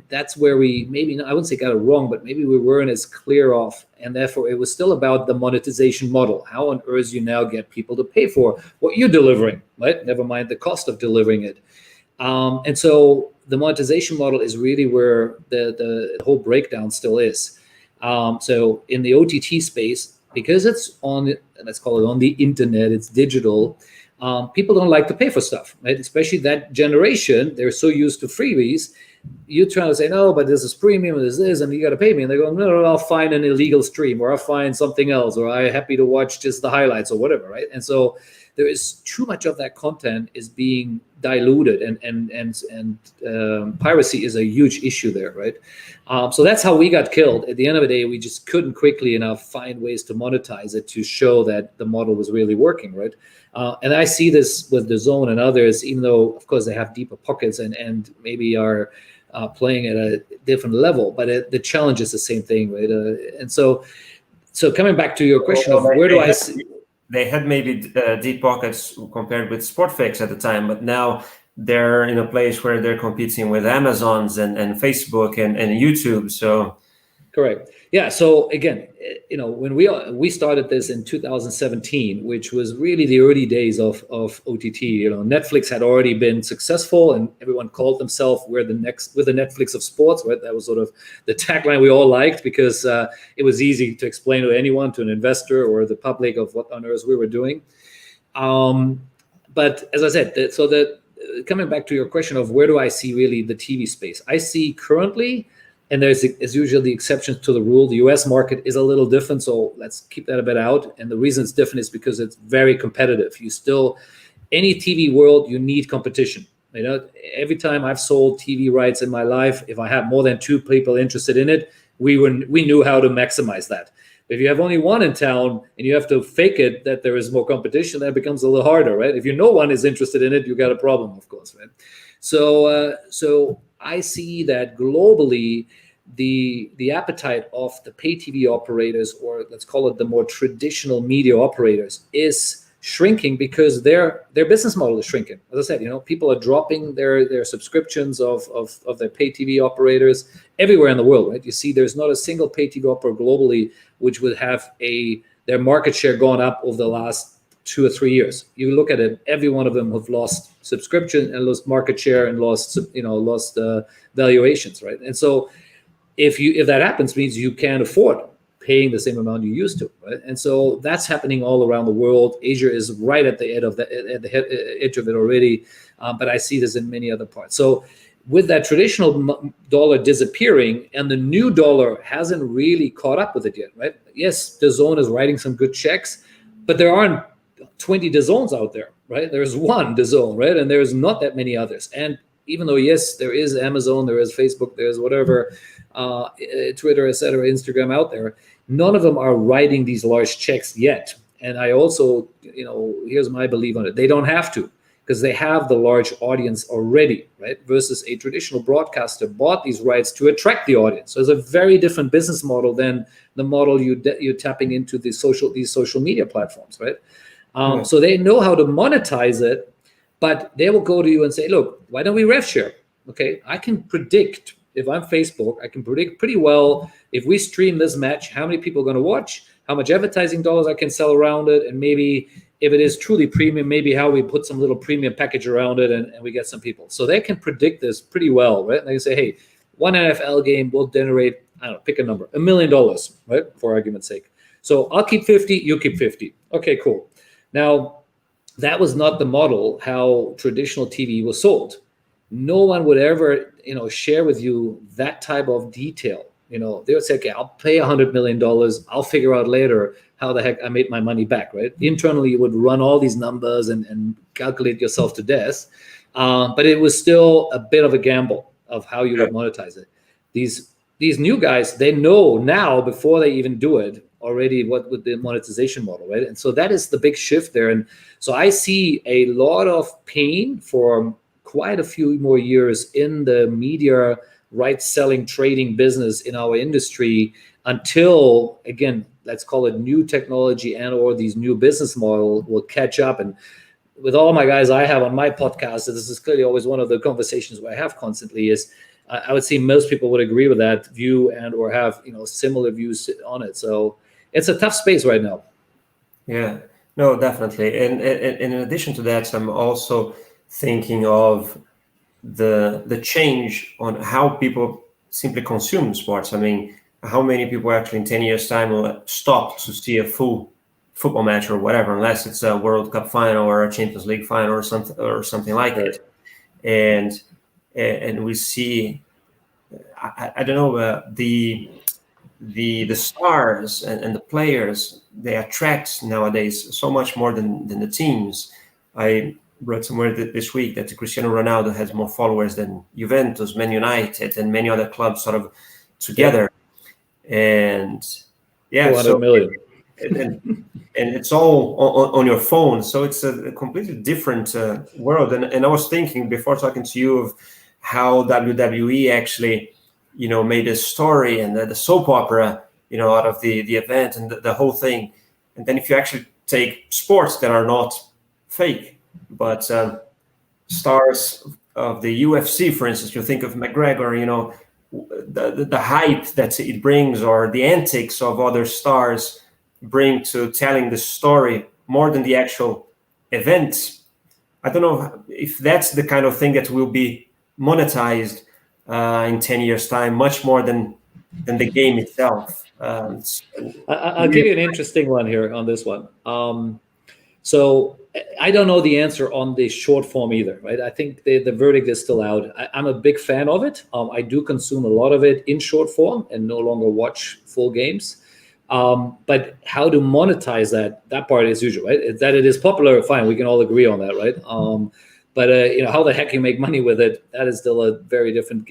That's where we maybe, I wouldn't say got it wrong, but maybe we weren't as clear off. And therefore, it was still about the monetization model. How on earth you now get people to pay for what you're delivering, right? Never mind the cost of delivering it. And so the monetization model is really where the whole breakdown still is. So in the OTT space, because it's let's call it on the internet, it's digital, people don't like to pay for stuff, right? Especially that generation, they're so used to freebies. You try to say, no, but this is premium, this is, and you got to pay me. And they go, no, I'll find an illegal stream, or I'll find something else, or I'm happy to watch just the highlights or whatever, right? And so there is too much of that content is being diluted, and piracy is a huge issue there, right? So that's how we got killed. At the end of the day, we just couldn't quickly enough find ways to monetize it to show that the model was really working, right? And I see this with DAZN and others, even though, of course, they have deeper pockets and maybe are playing at a different level, but the challenge is the same thing, right? And so coming back to your question of where do I see... They had maybe deep pockets compared with Sportfix at the time, but now they're in a place where they're competing with Amazon's and Facebook and YouTube. So correct. Yeah. So again, when we started this in 2017, which was really the early days of OTT, Netflix had already been successful, and everyone called themselves we're the Netflix of sports, right? That was sort of the tagline we all liked because it was easy to explain to anyone, to an investor or the public, of what on earth we were doing. But as I said, coming back to your question of where do I see really the TV space, I see currently, and there's usually the exceptions to the rule. The US market is a little different, so let's keep that a bit out. And the reason it's different is because it's very competitive. Any TV world, you need competition. Every time I've sold TV rights in my life, if I have more than two people interested in it, we knew how to maximize that. If you have only one in town and you have to fake it that there is more competition, that becomes a little harder, right? If no one is interested in it, you got a problem, of course, right? So I see that globally, the appetite of the pay TV operators, or let's call it the more traditional media operators, is shrinking because their business model is shrinking. As I said, people are dropping their subscriptions of their pay TV operators everywhere in the world, right? You see, there's not a single pay TV operator globally which would have their market share gone up over the last 2 or 3 years. You look at it, every one of them have lost subscription and lost market share and lost valuations, right? And so if that happens, means you can't afford paying the same amount you used to, right? And so that's happening all around the world. Asia is right at the edge of edge of it already, but I see this in many other parts. So with that traditional dollar disappearing and the new dollar hasn't really caught up with it yet, right? Yes, DAZN is writing some good checks, but there aren't 20 DAZNs out there, right? There's one DAZN, right? And there's not that many others. And even though, yes, there is Amazon, there is Facebook, there's whatever, Twitter, etc., Instagram out there, none of them are writing these large checks yet. And I also, here's my belief on it. They don't have to, because they have the large audience already, right? Versus a traditional broadcaster bought these rights to attract the audience. So it's a very different business model than the model you're tapping into these social media platforms, right? So they know how to monetize it, but they will go to you and say, look, why don't we rev share? Okay, I can predict, if I'm Facebook, I can predict pretty well if we stream this match, how many people are going to watch, how much advertising dollars I can sell around it, and maybe if it is truly premium, maybe how we put some little premium package around it and we get some people. So they can predict this pretty well, right? And they say, hey, one NFL game will generate, I don't know, pick a number, $1 million, right? For argument's sake. So I'll keep 50, you keep 50. Okay, cool. Now, that was not the model how traditional TV was sold. No one would ever, share with you that type of detail. They would say, okay, I'll pay $100 million. I'll figure out later how the heck I made my money back, right? Internally, you would run all these numbers and calculate yourself to death. But it was still a bit of a gamble of how you would monetize it. These new guys, they know now before they even do it already what with the monetization model, right? And so that is the big shift there. And so I see a lot of pain for quite a few more years in the media rights selling trading business in our industry until, again, let's call it new technology and or these new business model will catch up. And with all my guys I have on my podcast, this is clearly always one of the conversations where I have constantly is I would say most people would agree with that view and or have similar views on it. So it's a tough space right now. Yeah, no, definitely. And in addition to that, I'm also thinking of the change on how people simply consume sports. I mean, how many people actually in 10 years' time will stop to see a full football match or whatever, unless it's a World Cup final or a Champions League final or something like it. And we see, I don't know, the stars and the players, they attract nowadays so much more than the teams. I read somewhere this week that Cristiano Ronaldo has more followers than Juventus, Man United, and many other clubs sort of together. And 400 million. and it's all on your phone. So it's a completely different world. And I was thinking before talking to you of how WWE actually, made a story and the soap opera, out of the event and the whole thing. And then if you actually take sports that are not fake, but stars of the UFC, for instance, you think of McGregor, the hype that it brings or the antics of other stars bring to telling the story more than the actual event. I don't know if that's the kind of thing that will be monetized in 10 years' time, much more than the game itself. I'll give you an interesting one here on this one. So I don't know the answer on the short form either, right? I think the verdict is still out. I'm a big fan of it. I do consume a lot of it in short form and no longer watch full games. But how to monetize that part is usual, right? That it is popular, fine. We can all agree on that, right? But how the heck you make money with it, that is still a very different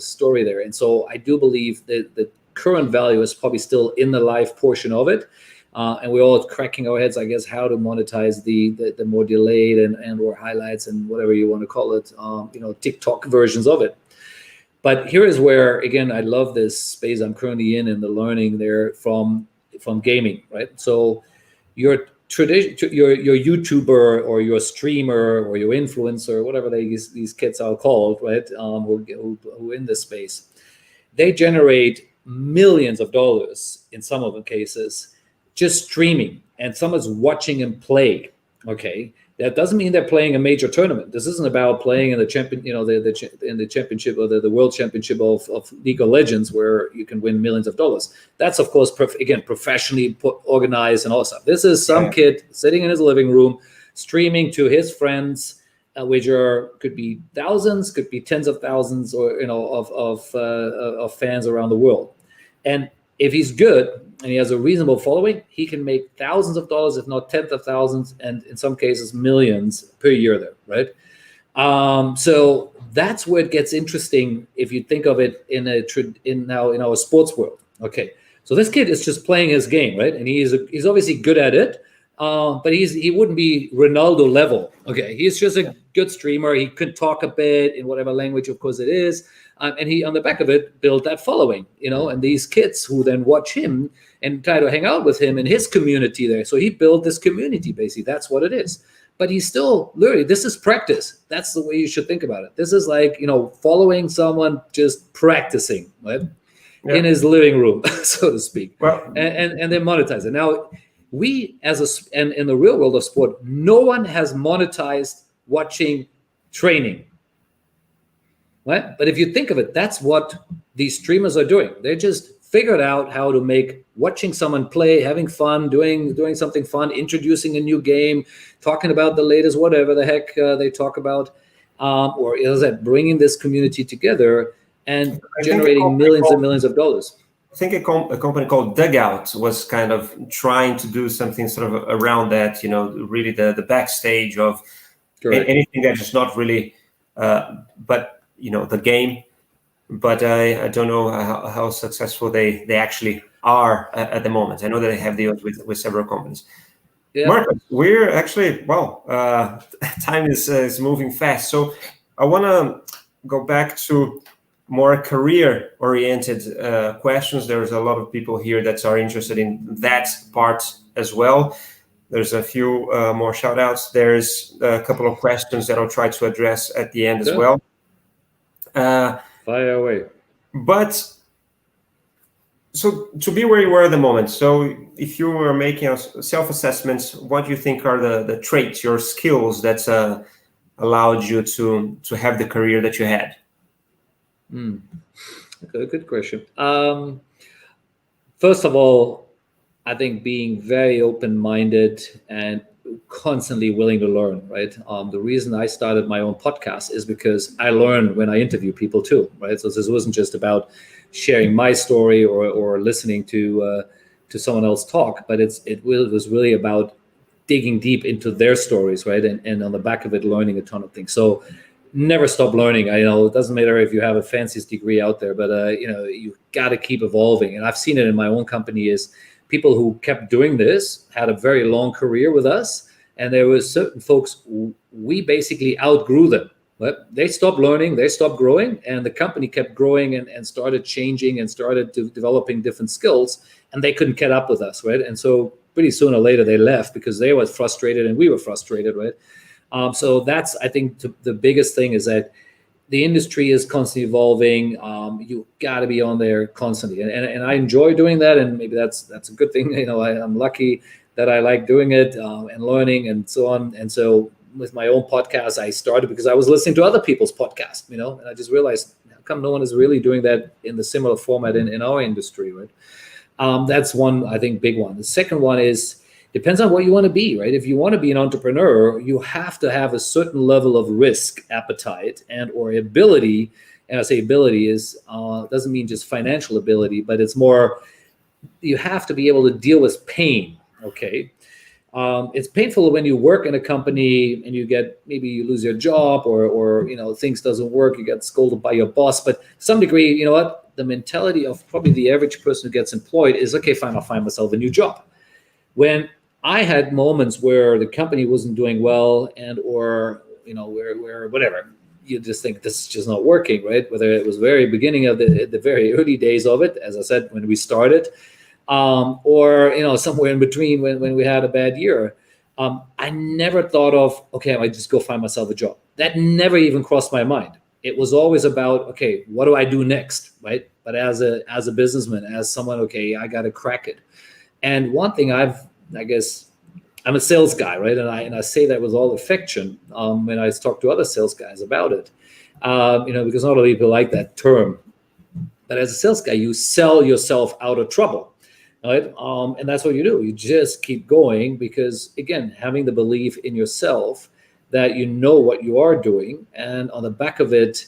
story there. And so I do believe that the current value is probably still in the live portion of it. And we're all cracking our heads, I guess, how to monetize the more delayed and or highlights and whatever you want to call it, TikTok versions of it. But here is where, again, I love this space I'm currently in and the learning there from gaming, right? So your YouTuber or your streamer or your influencer, whatever these kids are called, right? Who in this space, they generate millions of dollars in some of the cases just streaming, and someone's watching him play. Okay, That doesn't mean they're playing a major tournament. This isn't about playing in the champion, in the championship or the world championship of League of Legends, where you can win millions of dollars. That's of course again professionally organized and all that stuff. This is some kid sitting in his living room, streaming to his friends, which could be thousands, could be tens of thousands, or of fans around the world. And if he's good and he has a reasonable following, he can make thousands of dollars, if not tens of thousands, and in some cases millions per year there, right? So that's where it gets interesting if you think of it in our sports world. Okay, so this kid is just playing his game, right? And he's obviously good at it, but he wouldn't be Ronaldo level. Okay, he's just a good streamer. He could talk a bit in whatever language, of course, it is. And he, on the back of it, built that following, and these kids who then watch him and try to hang out with him in his community there. So he built this community, basically. That's what it is. But he's still, literally, this is practice. That's the way you should think about it. This is like, following someone just practicing, right? Yeah. In his living room, so to speak. Well, and then monetize it. Now, and in the real world of sport, no one has monetized watching training. Right? But if you think of it, that's what these streamers are doing. They just figured out how to make watching someone play, having fun, doing something fun, introducing a new game, talking about the latest whatever the heck they talk about, or as I said, bringing this community together and generating millions and millions of dollars. I think a company called Dugout was kind of trying to do something sort of around that, really the backstage of anything that is not really, but the game, but I don't know how successful they actually are at the moment. I know that they have deals with several companies. Yeah. Marcus, we're actually, time is moving fast. So I want to go back to more career-oriented questions. There's a lot of people here that are interested in that part as well. There's a few more shout-outs. There's a couple of questions that I'll try to address at the end as well. Fire away. But so to be where you were at the moment, so if you were making self-assessments, what do you think are the traits, your skills that allowed you to have the career that you had? Okay, good question. First of all, I think being very open-minded and constantly willing to learn, right? The reason I started my own podcast is because I learn when I interview people too, right? So this wasn't just about sharing my story or listening to someone else talk, but it was really about digging deep into their stories, right? And on the back of it, learning a ton of things. So never stop learning. I know it doesn't matter if you have a fanciest degree out there, but you got to keep evolving. And I've seen it in my own company is people who kept doing this had a very long career with us. And there were certain folks, we basically outgrew them. But they stopped learning, they stopped growing, and the company kept growing and started changing and started developing different skills, and they couldn't get up with us, right? And so pretty sooner or later they left because they were frustrated and we were frustrated, right? So that's, I think, the biggest thing is that the industry is constantly evolving. You got to be on there constantly, and I enjoy doing that, and maybe that's a good thing. I'm lucky that I like doing it and learning and so on. And so with my own podcast, I started because I was listening to other people's podcasts, and I just realized how come no one is really doing that in the similar format in our industry, right? That's one, I think, big one. The second one is, depends on what you want to be, right? If you want to be an entrepreneur, you have to have a certain level of risk appetite and or ability. And I say ability is doesn't mean just financial ability, but it's more, you have to be able to deal with pain. Okay. It's painful when you work in a company and maybe you lose your job or things doesn't work, you get scolded by your boss, but to some degree, you know what, the mentality of probably the average person who gets employed is, okay, fine, I'll find myself a new job. When I had moments where the company wasn't doing well or where whatever, you just think this is just not working, right? Whether it was very beginning of the very early days of it, as I said, when we started, or somewhere in between when we had a bad year, I never thought of, okay, I might just go find myself a job. That never even crossed my mind. It was always about, okay, what do I do next, right? But as a businessman, as someone, okay, I got to crack it. And one thing I've I'm a sales guy, right? And I say that with all affection when I talk to other sales guys about it, because not a lot of people like that term. But as a sales guy, you sell yourself out of trouble, right? And that's what you do. You just keep going because, again, having the belief in yourself that you know what you are doing, and on the back of it,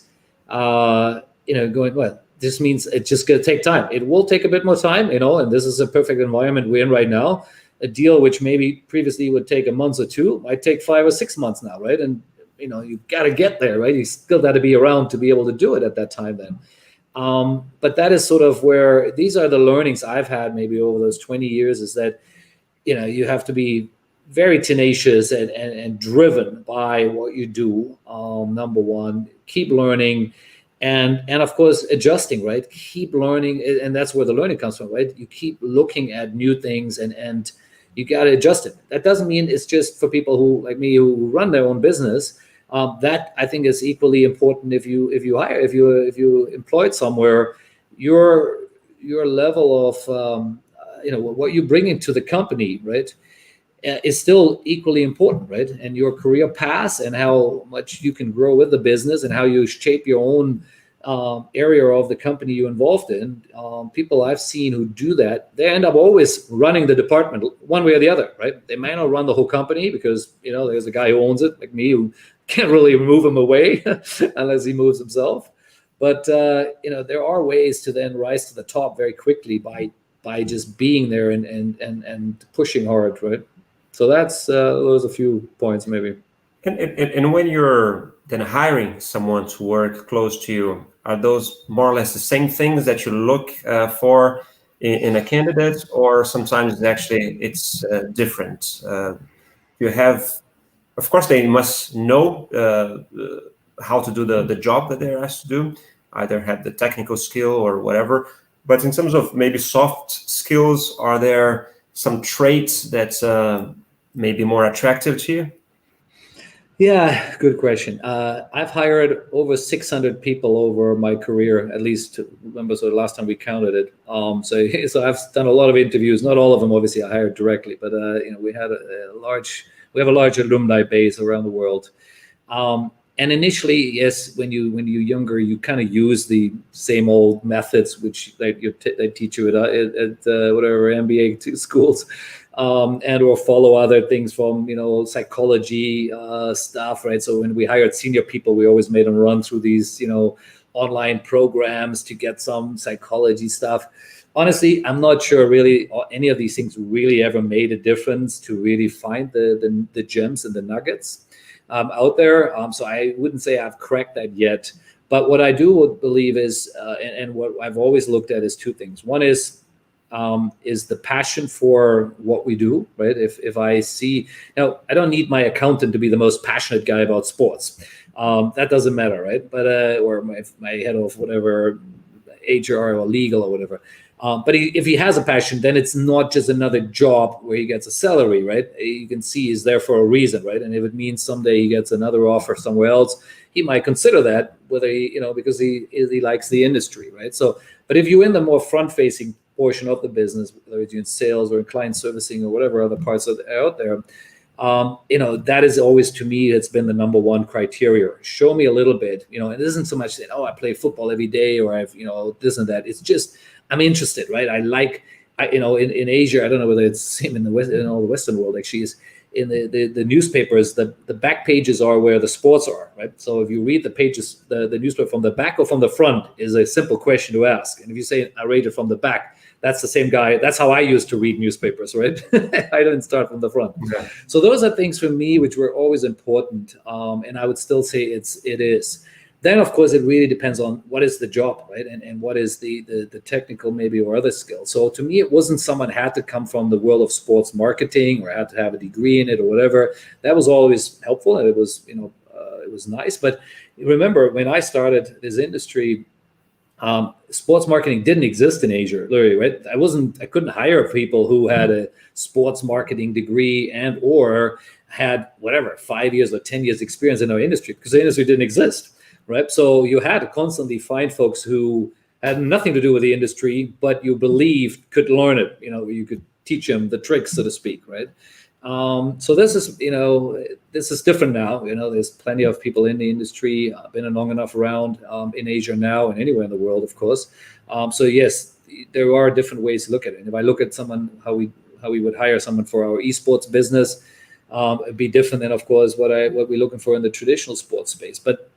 going, well, this means it's just going to take time. It will take a bit more time, and this is a perfect environment we're in right now. A deal which maybe previously would take a month or two might take 5 or 6 months now, right? And, you got to get there, right? You still got to be around to be able to do it at that time then. But that is sort of where these are the learnings I've had maybe over those 20 years is that, you have to be very tenacious and driven by what you do. Number one, keep learning and of course, adjusting, right? Keep learning. And that's where the learning comes from, right? You keep looking at new things and you got to adjust it. That doesn't mean it's just for people who, like me, who run their own business. That I think is equally important. If you employed somewhere, your level of what you bring into the company, right, is still equally important, right? And your career path and how much you can grow with the business and how you shape your own area of the company you're involved in. People I've seen who do that, they end up always running the department one way or the other, right? They may not run the whole company because there's a guy who owns it, like me, who can't really move him away unless he moves himself. But there are ways to then rise to the top very quickly by just being there and pushing hard, right? So that's those a few points maybe. And when you're then hiring someone to work close to you, are those more or less the same things that you look for in a candidate, or sometimes it's different? You have, of course, they must know how to do the job that they're asked to do, either have the technical skill or whatever. But in terms of maybe soft skills, are there some traits that may be more attractive to you? Yeah, good question. I've hired over 600 people over my career, at least. Remember, so the last time we counted it. So I've done a lot of interviews. Not all of them, obviously, I hired directly, but we have a large alumni base around the world. And initially, yes, when you're younger, you kind of use the same old methods which they teach you at whatever MBA schools. And or follow other things from psychology stuff, right? So when we hired senior people, we always made them run through these online programs to get some psychology stuff. Honestly, I'm not sure really any of these things really ever made a difference to really find the gems and the nuggets out there. So I wouldn't say I've cracked that yet. But what I do believe is, and what I've always looked at is two things. One is the passion for what we do, right? If I see, I don't need my accountant to be the most passionate guy about sports. That doesn't matter, right? But or my head of whatever HR or legal or whatever. But if he has a passion, then it's not just another job where he gets a salary, right? You can see he's there for a reason, right? And if it means someday he gets another offer somewhere else, he might consider that, whether because he likes the industry, right? So, but if you're in the more front-facing portion of the business, whether it's in sales or in client servicing or whatever other parts are out there, that is always, to me, it's been the number one criteria. Show me a little bit, it isn't so much that, I play football every day or I've, this and that. It's just, I'm interested, right? I like, in Asia, I don't know whether it's the same in the West, in all the Western world, actually, is in the newspapers, the back pages are where the sports are, right? So if you read the pages, the newspaper from the back or from the front is a simple question to ask. And if you say, I read it from the back, that's the same guy. That's how I used to read newspapers, right? I didn't start from the front. Okay. So those are things for me which were always important. And I would still say it is. Then, of course, it really depends on what is the job, right? And what is the technical maybe or other skill. So to me, it wasn't someone had to come from the world of sports marketing or had to have a degree in it or whatever. That was always helpful and it was, it was nice. But remember, when I started this industry, sports marketing didn't exist in Asia, literally, right? I couldn't hire people who had a sports marketing degree and or had whatever 5 years or 10 years experience in our industry because the industry didn't exist, right? So you had to constantly find folks who had nothing to do with the industry, but you believed could learn it. You could teach them the tricks, so to speak, right? So this is different now. There's plenty of people in the industry, been long enough around in Asia now and anywhere in the world, of course. So yes, there are different ways to look at it. And if I look at someone, how we would hire someone for our esports business, it'd be different than, of course, what we're looking for in the traditional sports space. But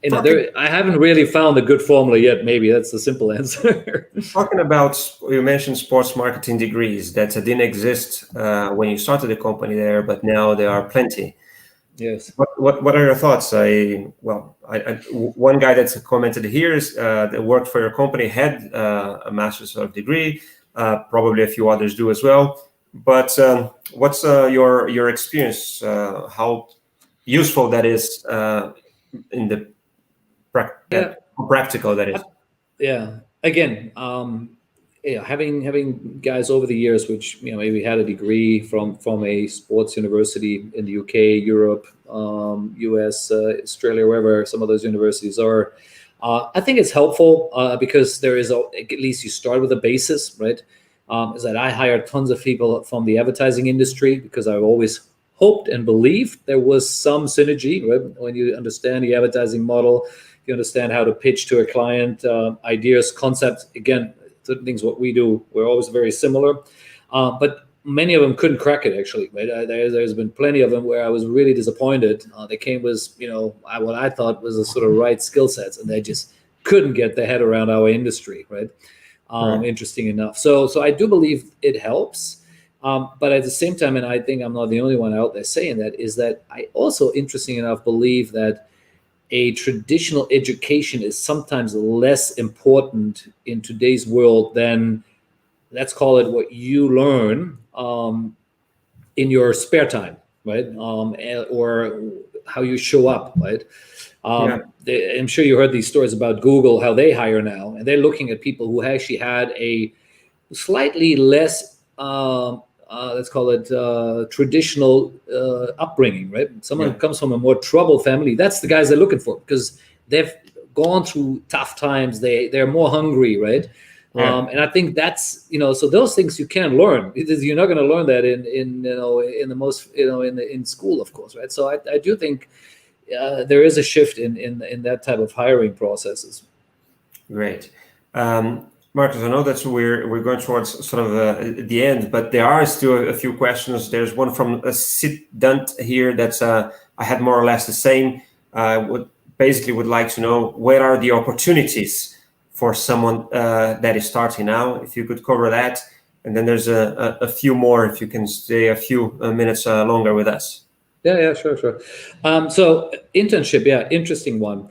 I haven't really found a good formula yet. Maybe that's the simple answer. Talking about, you mentioned sports marketing degrees that didn't exist when you started the company there, but now there are plenty. Yes. What are your thoughts? One guy that's commented here is that worked for your company had a master's degree. Probably a few others do as well. But what's your experience? How useful that is in the practical that is? Yeah. Again, having guys over the years, which maybe had a degree from a sports university in the UK, Europe, US, Australia, wherever some of those universities are, I think it's helpful because there is at least you start with a basis, right? Is that I hired tons of people from the advertising industry because I've always hoped and believed there was some synergy, right? When you understand the advertising model, you understand how to pitch to a client, ideas, concepts. Again, certain things what we do, we're always very similar. But many of them couldn't crack it, actually. Right? There's been plenty of them where I was really disappointed. They came with, what I thought was a sort of right skill sets, and they just couldn't get their head around our industry, right? Interesting enough. So I do believe it helps. But at the same time, and I think I'm not the only one out there saying that, is that I also, interesting enough, believe that a traditional education is sometimes less important in today's world than, let's call it, what you learn in your spare time, right? Or how you show up, right? I'm sure you heard these stories about Google, how they hire now, and they're looking at people who actually had a slightly less let's call it traditional upbringing, right? Someone who comes from a more troubled family, that's the guys they're looking for because they've gone through tough times. They're more hungry, right? And I think that's, so those things you can learn. You're not going to learn that in school, of course, right? So I do think there is a shift in that type of hiring processes. Great. Marcus, I know that we're going towards sort of the end, but there are still a few questions. There's one from Sid Dunt here that's I had more or less the same. Would like to know, where are the opportunities for someone that is starting now? If you could cover that, and then there's a few more. If you can stay a few minutes longer with us. Yeah, sure. So internship, interesting one.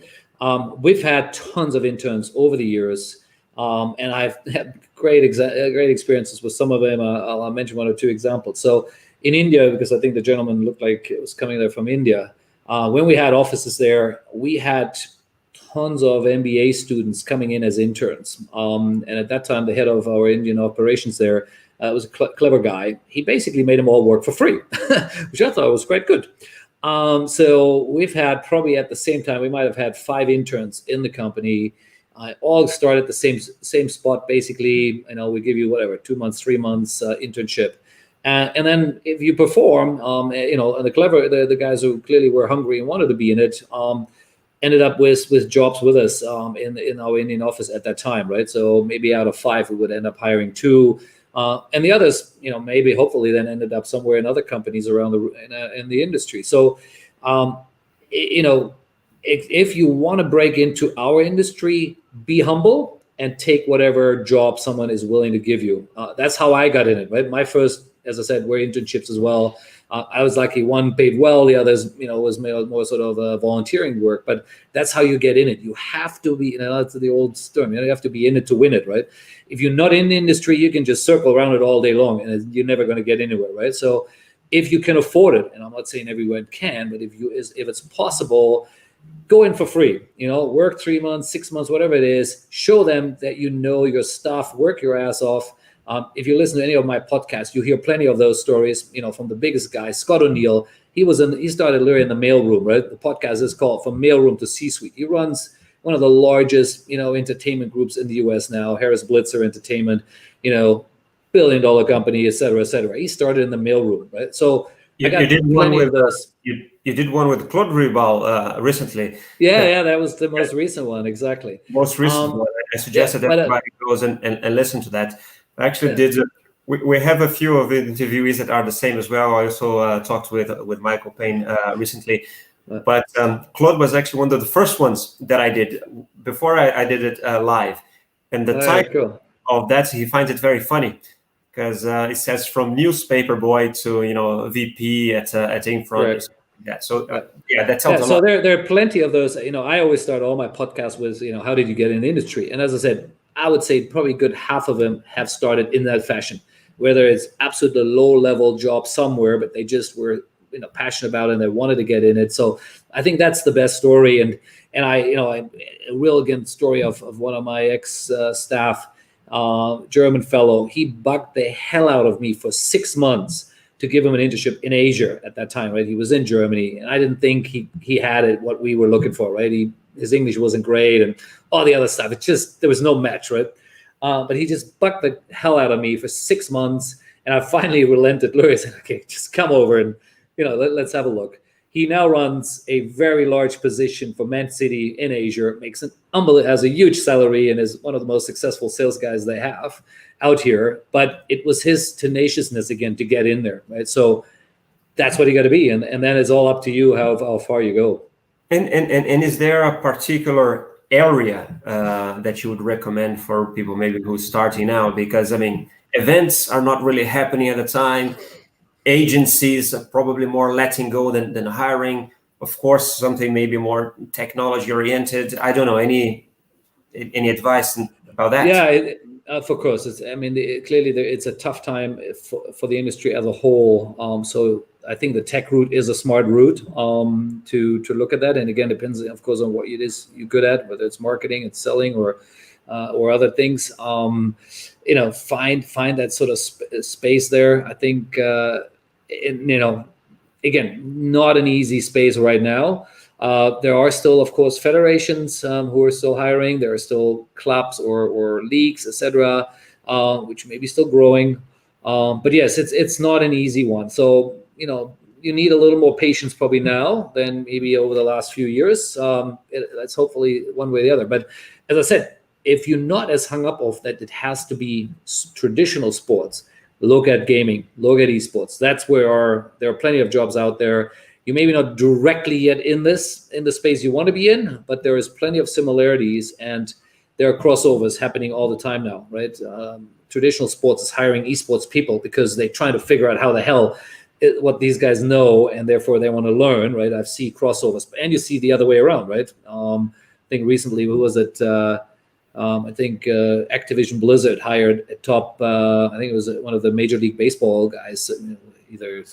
We've had tons of interns over the years. And I've had great experiences with some of them. I'll mention one or two examples. So in India, because I think the gentleman looked like it was coming there from India, when we had offices there, we had tons of MBA students coming in as interns. And at that time, the head of our Indian operations there was a clever guy. He basically made them all work for free, which I thought was quite good. So we've had probably at the same time, we might have had 5 interns in the company. All start at the same spot, basically. We give you 2 months, 3 months internship, and then if you perform, and the guys who clearly were hungry and wanted to be in it, ended up with jobs with us in our Indian office at that time, right? So maybe out of 5, we would end up hiring 2, and the others, maybe hopefully then ended up somewhere in other companies around in the industry. So, if you want to break into our industry, be humble and take whatever job someone is willing to give you. That's how I got in it, right? My first, as I said, were internships as well. I was lucky, one paid well, the others, was more sort of volunteering work, but that's how you get in it. You have to be, that's the old term, you have to be in it to win it, right? If you're not in the industry, you can just circle around it all day long and you're never going to get anywhere, right? So if you can afford it, and I'm not saying everyone can, but if it's possible, go in for free, work 3 months, 6 months, whatever it is, show them that your stuff, work your ass off. If you listen to any of my podcasts, you hear plenty of those stories, from the biggest guy, Scott O'Neill. He started literally in the mailroom, right? The podcast is called From Mailroom to C-Suite. He runs one of the largest, entertainment groups in the US now, Harris Blitzer Entertainment, billion-dollar company, et cetera, et cetera. He started in the mailroom, right? So you, I got you did one plenty with of those. you did one with Claude Ribal recently. Yeah, that was the most recent one, exactly. Most recent one. I suggested that everybody goes and listen to that. I actually did. We have a few of the interviewees that are the same as well. I also talked with Michael Payne recently. But Claude was actually one of the first ones that I did before I did it live. And the title of that, he finds it very funny because it says from newspaper boy to VP at Infront. Yeah, so that tells a lot. So there are plenty of those. I always start all my podcasts with, how did you get in the industry? And as I said, I would say probably a good half of them have started in that fashion, whether it's absolutely low-level job somewhere, but they just were passionate about it and they wanted to get in it. So I think that's the best story. And a real again story of one of my ex staff, German fellow. He bugged the hell out of me for 6 months to give him an internship in Asia at that time, right? He was in Germany, and I didn't think he had it, what we were looking for, right? His English wasn't great, and all the other stuff. It just, there was no match, right? But he just bucked the hell out of me for 6 months, and I finally relented. Luer said, okay, just come over and, let's have a look. He now runs a very large position for Man City in Asia, has a huge salary, and is one of the most successful sales guys they have out here. But it was his tenaciousness again to get in there, right? So that's what you got to be, and then it's all up to you how far you go. And is there a particular area that you would recommend for people maybe who's starting now? Because events are not really happening at the time. Agencies are probably more letting go than hiring. Of course, something maybe more technology oriented. I don't know, any advice about that? Yeah, of course. Clearly it's a tough time for the industry as a whole. So I think the tech route is a smart route to look at that. And again, depends, of course, on what it is you're good at, whether it's marketing, it's selling, or other things. Find that sort of space there. I think, again, not an easy space right now. There are still, of course, federations who are still hiring. There are still clubs or leagues, etc., which may be still growing. But yes, it's not an easy one. So you need a little more patience probably now than maybe over the last few years. That's hopefully one way or the other. But as I said, if you're not as hung up of that, it has to be traditional sports. Look at gaming. Look at esports. That's where there are plenty of jobs out there. You maybe not directly yet in the space you want to be in, but there is plenty of similarities, and there are crossovers happening all the time now, right? Traditional sports is hiring esports people because they're trying to figure out how the hell what these guys know, and therefore they want to learn, right? I see crossovers, and you see the other way around, right? I think recently, who was it? I think Activision Blizzard hired a top, I think it was one of the Major League Baseball guys, either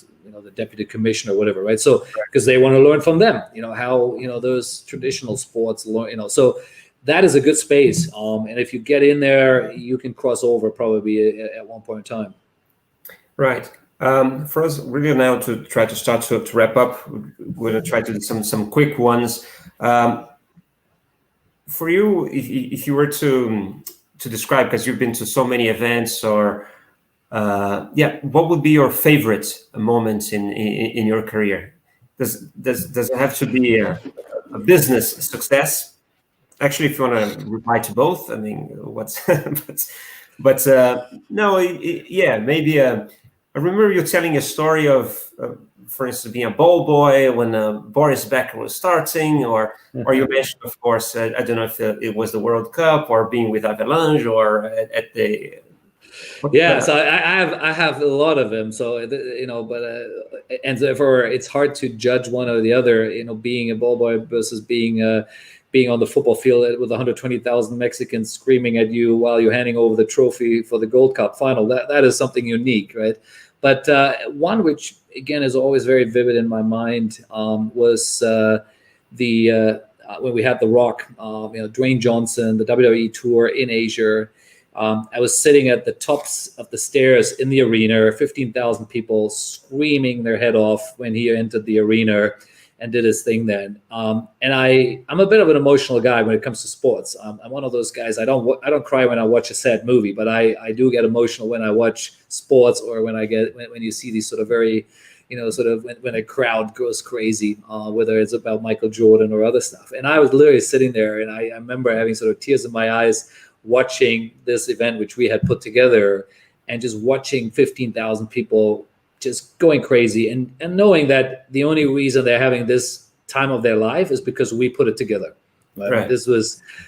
the deputy commissioner or whatever, right? So because they want to learn from them, how those traditional sports learn, so that is a good space. And if you get in there, you can cross over probably at one point in time. Right. For us, really now to try to start to wrap up, we're going to try to do some quick ones. For you, if you were to describe, because you've been to so many events, or what would be your favorite moment in your career? Does it have to be a business success? Actually, if you want to reply to both, but no, maybe. I remember you telling a story of, for instance, being a ball boy when Boris Becker was starting, or you mentioned, of course, I don't know if it was the World Cup, or being with Avalanche, or at the. So I have a lot of them. So but and therefore it's hard to judge one or the other. Being a ball boy versus being on the football field with 120,000 Mexicans screaming at you while you're handing over the trophy for the Gold Cup final. That is something unique, right? But one which, again, is always very vivid in my mind was when we had The Rock, Dwayne Johnson, the WWE tour in Asia. I was sitting at the tops of the stairs in the arena, 15,000 people screaming their head off when he entered the arena. and did his thing then. And I'm a bit of an emotional guy when it comes to sports. I'm one of those guys. I don't cry when I watch a sad movie, but I do get emotional when I watch sports, or when you see these sort of very, sort of when a crowd goes crazy, whether it's about Michael Jordan or other stuff. And I was literally sitting there, and I remember having sort of tears in my eyes watching this event, which we had put together, and just watching 15,000 people just going crazy, and knowing that the only reason they're having this time of their life is because we put it together. Right.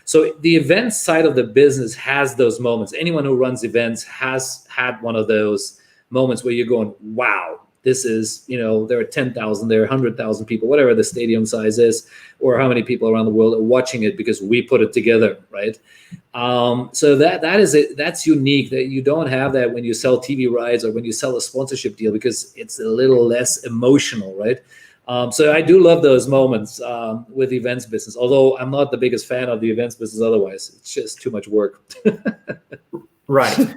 So the event side of the business has those moments. Anyone who runs events has had one of those moments where you're going, wow, this is, there are 10,000, there are 100,000 people, whatever the stadium size is, or how many people around the world are watching it because we put it together, right? So that's unique, that you don't have that when you sell TV rights or when you sell a sponsorship deal, because it's a little less emotional, right? So I do love those moments with the events business, although I'm not the biggest fan of the events business otherwise. It's just too much work. Right.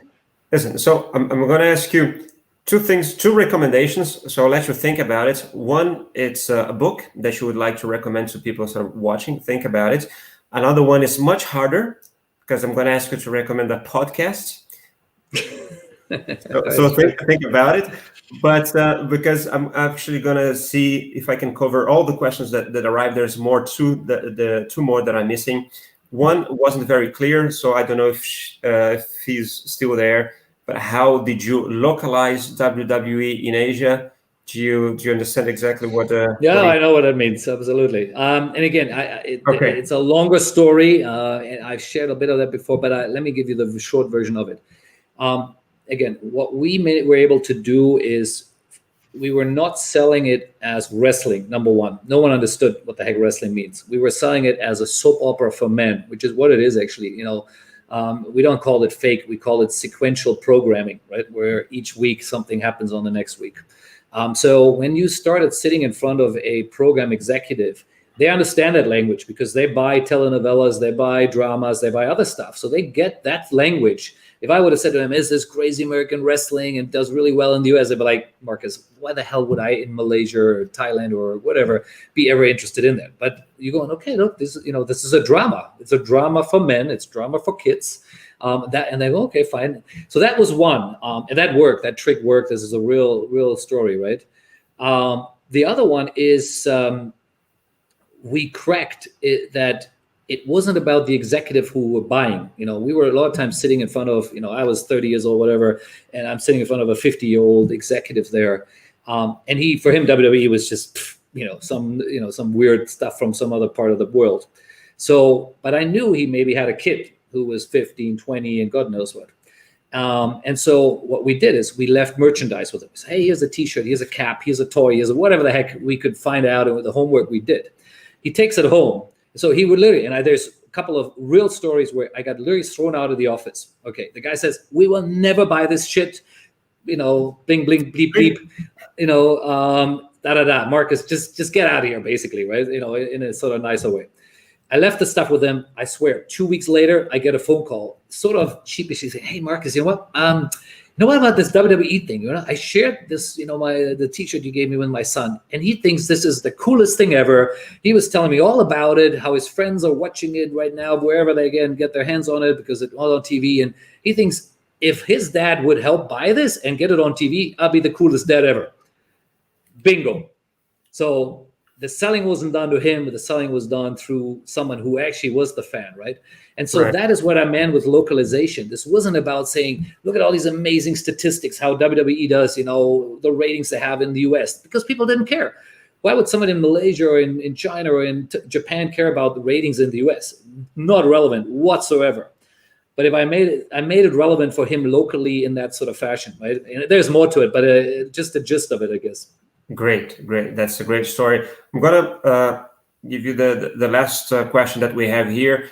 Listen, so I'm going to ask you two recommendations. So I'll let you think about it. One, it's a book that you would like to recommend to people sort of watching. Think about it. Another one is much harder, because I'm going to ask you to recommend a podcast. so think about it. But because I'm actually going to see if I can cover all the questions that arrived. There's more to the two more that I'm missing. One wasn't very clear, so I don't know if he's still there. But how did you localize WWE in Asia? Do you understand exactly what? I know what that means. Absolutely. And again, it's a longer story, and I've shared a bit of that before. But let me give you the short version of it. Again, what we were able to do is we were not selling it as wrestling. Number one, no one understood what the heck wrestling means. We were selling it as a soap opera for men, which is what it is actually. We don't call it fake. We call it sequential programming, right? Where each week something happens on the next week. So when you started sitting in front of a program executive, they understand that language because they buy telenovelas, they buy dramas, they buy other stuff. So they get that language. If I would have said to them, is this crazy American wrestling and does really well in the US, they'd be like, Marcus, why the hell would I in Malaysia or Thailand or whatever be ever interested in that? But you're going, okay, look, this is a drama. It's a drama for men. It's drama for kids. And they go, okay, fine. So that was one. And that worked. That trick worked. This is a real story, right? The other one is we cracked it, that it wasn't about the executive who were buying. We were a lot of times sitting in front of, I was 30 years old, whatever, and I'm sitting in front of a 50-year-old executive there. And for him, WWE was just, some weird stuff from some other part of the world. So, but I knew he maybe had a kid who was 15, 20, and God knows what. And so what we did is we left merchandise with him. We said, hey, here's a T-shirt, here's a cap, here's a toy, here's whatever the heck we could find out, and with the homework we did. He takes it home. So he would literally, and there's a couple of real stories where I got literally thrown out of the office. Okay, the guy says, we will never buy this shit, bling, bling, bleep, bleep, da-da-da. Marcus, just get out of here, basically, right? In a sort of nicer way. I left the stuff with them. I swear, 2 weeks later, I get a phone call, sort of sheepishly saying, hey, Marcus, you know what? What about this WWE thing? I shared this, the T-shirt you gave me with my son, and he thinks this is the coolest thing ever. He was telling me all about it, how his friends are watching it right now, wherever they can get their hands on it because it's all on TV. And he thinks if his dad would help buy this and get it on TV, I'll be the coolest dad ever. Bingo. So the selling wasn't done to him, but the selling was done through someone who actually was the fan, right? And so that is what I meant with localization. This wasn't about saying, look at all these amazing statistics, how WWE does, the ratings they have in the US, because people didn't care. Why would someone in Malaysia or in China or in Japan care about the ratings in the US? Not relevant whatsoever. But if I made it relevant for him locally in that sort of fashion, right? And there's more to it, but just the gist of it, I guess. Great. That's a great story. I'm gonna give you the last question that we have here.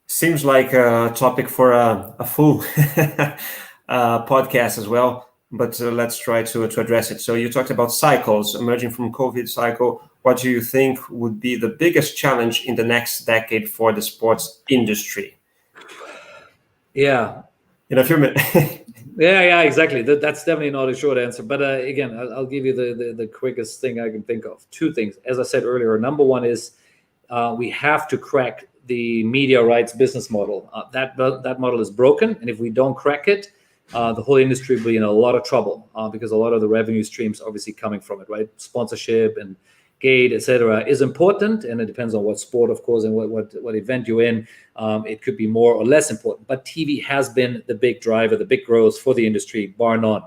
Seems like a topic for a full podcast as well, but let's try to address it. So you talked about cycles emerging from COVID cycle. What do you think would be the biggest challenge in the next decade for the sports industry? Yeah. In a few minutes. Yeah, exactly. That's definitely not a short answer. But again, I'll give you the quickest thing I can think of. Two things. As I said earlier, number one is we have to crack the media rights business model. That model is broken, and if we don't crack it, the whole industry will be in a lot of trouble because a lot of the revenue streams obviously coming from it, right? Sponsorship and gate, etc., is important, and it depends on what sport, of course, and what event you're in. It could be more or less important, but TV has been the big driver, the big growth for the industry, bar none.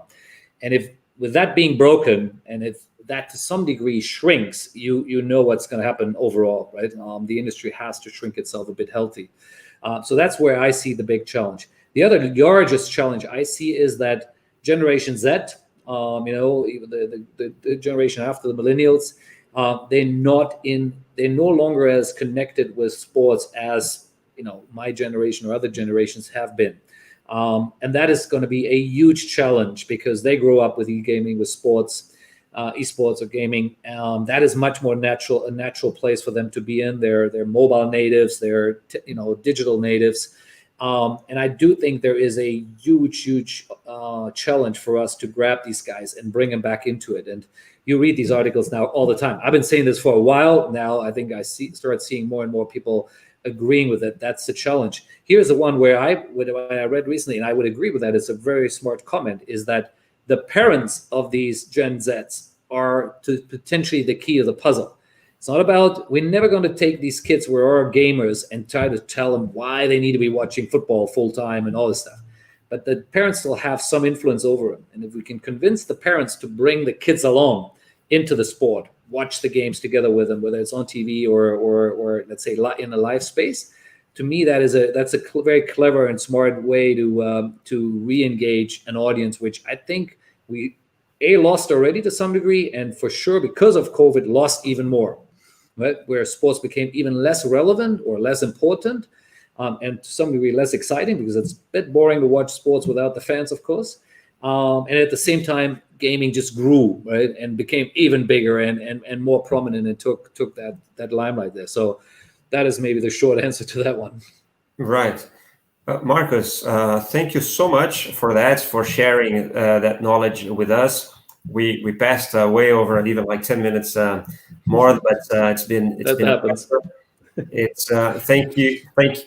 And if with that being broken, and if that to some degree shrinks, you know what's going to happen overall, right? The industry has to shrink itself a bit healthy. So that's where I see the big challenge. The other largest challenge I see is that Generation Z, the generation after the millennials, they're no longer as connected with sports as my generation or other generations have been. And that is going to be a huge challenge because they grow up with e-gaming, with sports, esports or gaming. That is much more a natural place for them to be in. They're mobile natives, they're digital natives. And I do think there is a huge challenge for us to grab these guys and bring them back into it. And you read these articles now all the time. I've been saying this for a while now. I think I start seeing more and more people agreeing with it. That's the challenge. Here's the one where I read recently, and I would agree with that. It's a very smart comment, is that the parents of these Gen Zs are potentially the key of the puzzle. It's not about, we're never going to take these kids who are gamers and try to tell them why they need to be watching football full time and all this stuff. But the parents still have some influence over them. And if we can convince the parents to bring the kids along into the sport, watch the games together with them, whether it's on TV or let's say in a live space, to me that's a very clever and smart way to re-engage an audience, which I think we lost already to some degree, and for sure because of COVID lost even more, right? Where sports became even less relevant or less important, and to some degree less exciting because it's a bit boring to watch sports without the fans, of course. And at the same time, gaming just grew, right, and became even bigger and more prominent, and took that limelight there. So that is maybe the short answer to that one. Right. Marcus, thank you so much for sharing that knowledge with us. We passed way over and even like 10 minutes more, but it's been happens. Thank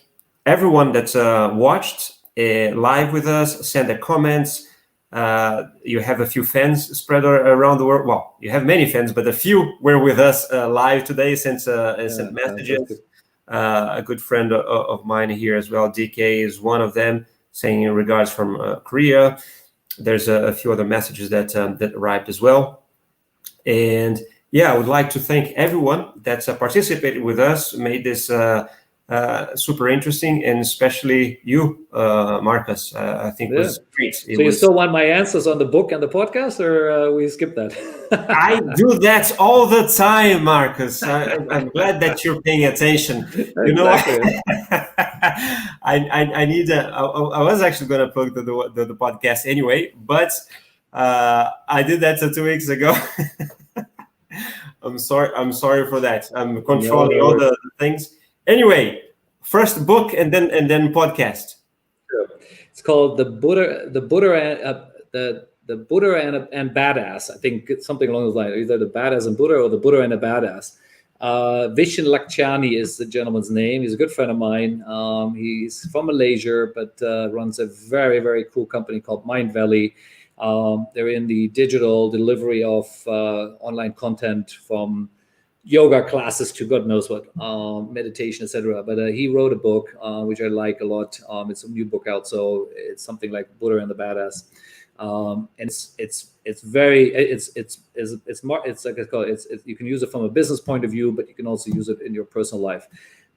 everyone that watched live with us. Send their comments. You have a few fans spread around the world. Well, you have many fans, but a few were with us live today. Sent messages. A good friend of mine here as well, DK, is one of them, saying in regards from Korea. There's a few other messages that arrived as well. And yeah, I would like to thank everyone that's participated with us, made this super interesting, and especially you, Marcus. I think was great. So you still want my answers on the book and the podcast, or we skip that? I do that all the time, Marcus. I'm glad that you're paying attention. You know, I need. I was actually going to plug the podcast anyway, but I did that 2 weeks ago. I'm sorry for that. I'm controlling all the things. Anyway, first book and then podcast. Sure. It's called the Buddha and Badass. I think it's something along those lines. Either the Badass and Buddha or the Buddha and the Badass. Vishen Lakhiani is the gentleman's name. He's a good friend of mine. He's from Malaysia, but runs a very, very cool company called Mind Valley. They're in the digital delivery of online content, from yoga classes to God knows what, meditation, etc. But he wrote a book which I like a lot. It's a new book out, so it's something like Buddha and the Badass. And it's like I call it. You can use it from a business point of view, but you can also use it in your personal life.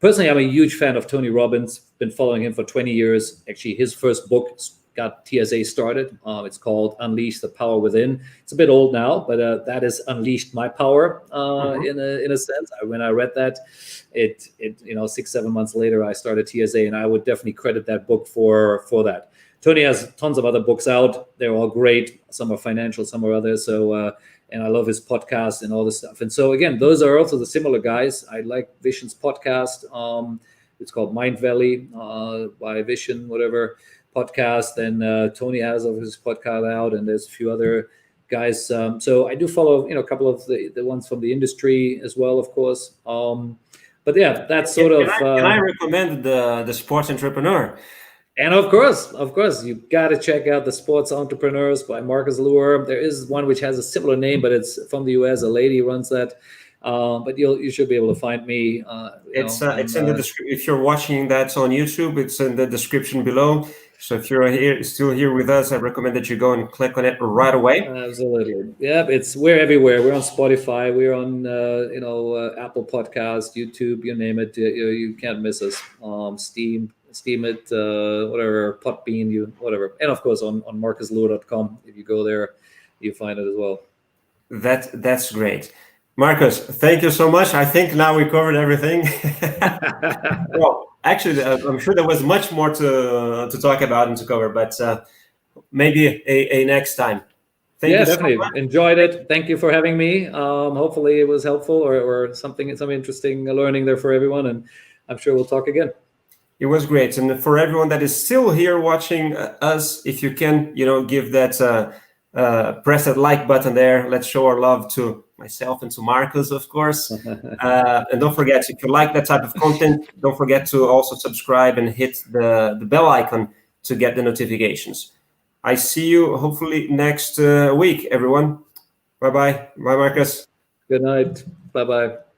Personally, I'm a huge fan of Tony Robbins. Been following him for 20 years. Actually, his first book got TSA started. It's called Unleash the Power Within. It's a bit old now, but that has unleashed my power in a sense. When I read that, it 6-7 months later, I started TSA, and I would definitely credit that book for that. Tony has tons of other books out. They're all great. Some are financial, some are others. So, and I love his podcast and all this stuff. And so again, those are also the similar guys. I like Vishen's podcast. It's called Mind Valley by Vishen, whatever. podcast, and Tony has his podcast out, and there's a few other guys. So I do follow, a couple of the ones from the industry as well, of course. But yeah, that's sort of. Can I recommend the Sports Entrepreneur? And of course, you got to check out the Sports Entrepreneurs by Marcus Luer. There is one which has a similar name, but it's from the US. A lady runs that. But you should be able to find me. It's in the description. If you're watching that on YouTube, it's in the description below. So if you're still here with us, I recommend that you go and click on it right away. Absolutely. Yeah, we're everywhere. We're on Spotify. We're on Apple Podcast, YouTube, you name it. You can't miss us. Steam it, whatever, Podbean, whatever. And of course on marcusluer.com. If you go there, you find it as well. That's great. Marcus, thank you so much. I think now we covered everything. Well, actually, I'm sure there was much more to talk about and to cover, but maybe a next time. Thank you definitely. So enjoyed it. Thank you for having me. Hopefully it was helpful or some interesting learning there for everyone, and I'm sure we'll talk again. It was great. And for everyone that is still here watching us, if you can, give that, press that like button there. Let's show our love to myself and to Marcus, of course. And don't forget, if you like that type of content, don't forget to also subscribe and hit the bell icon to get the notifications. I see you hopefully next week, everyone. Bye-bye. Bye, Marcus. Good night. Bye-bye.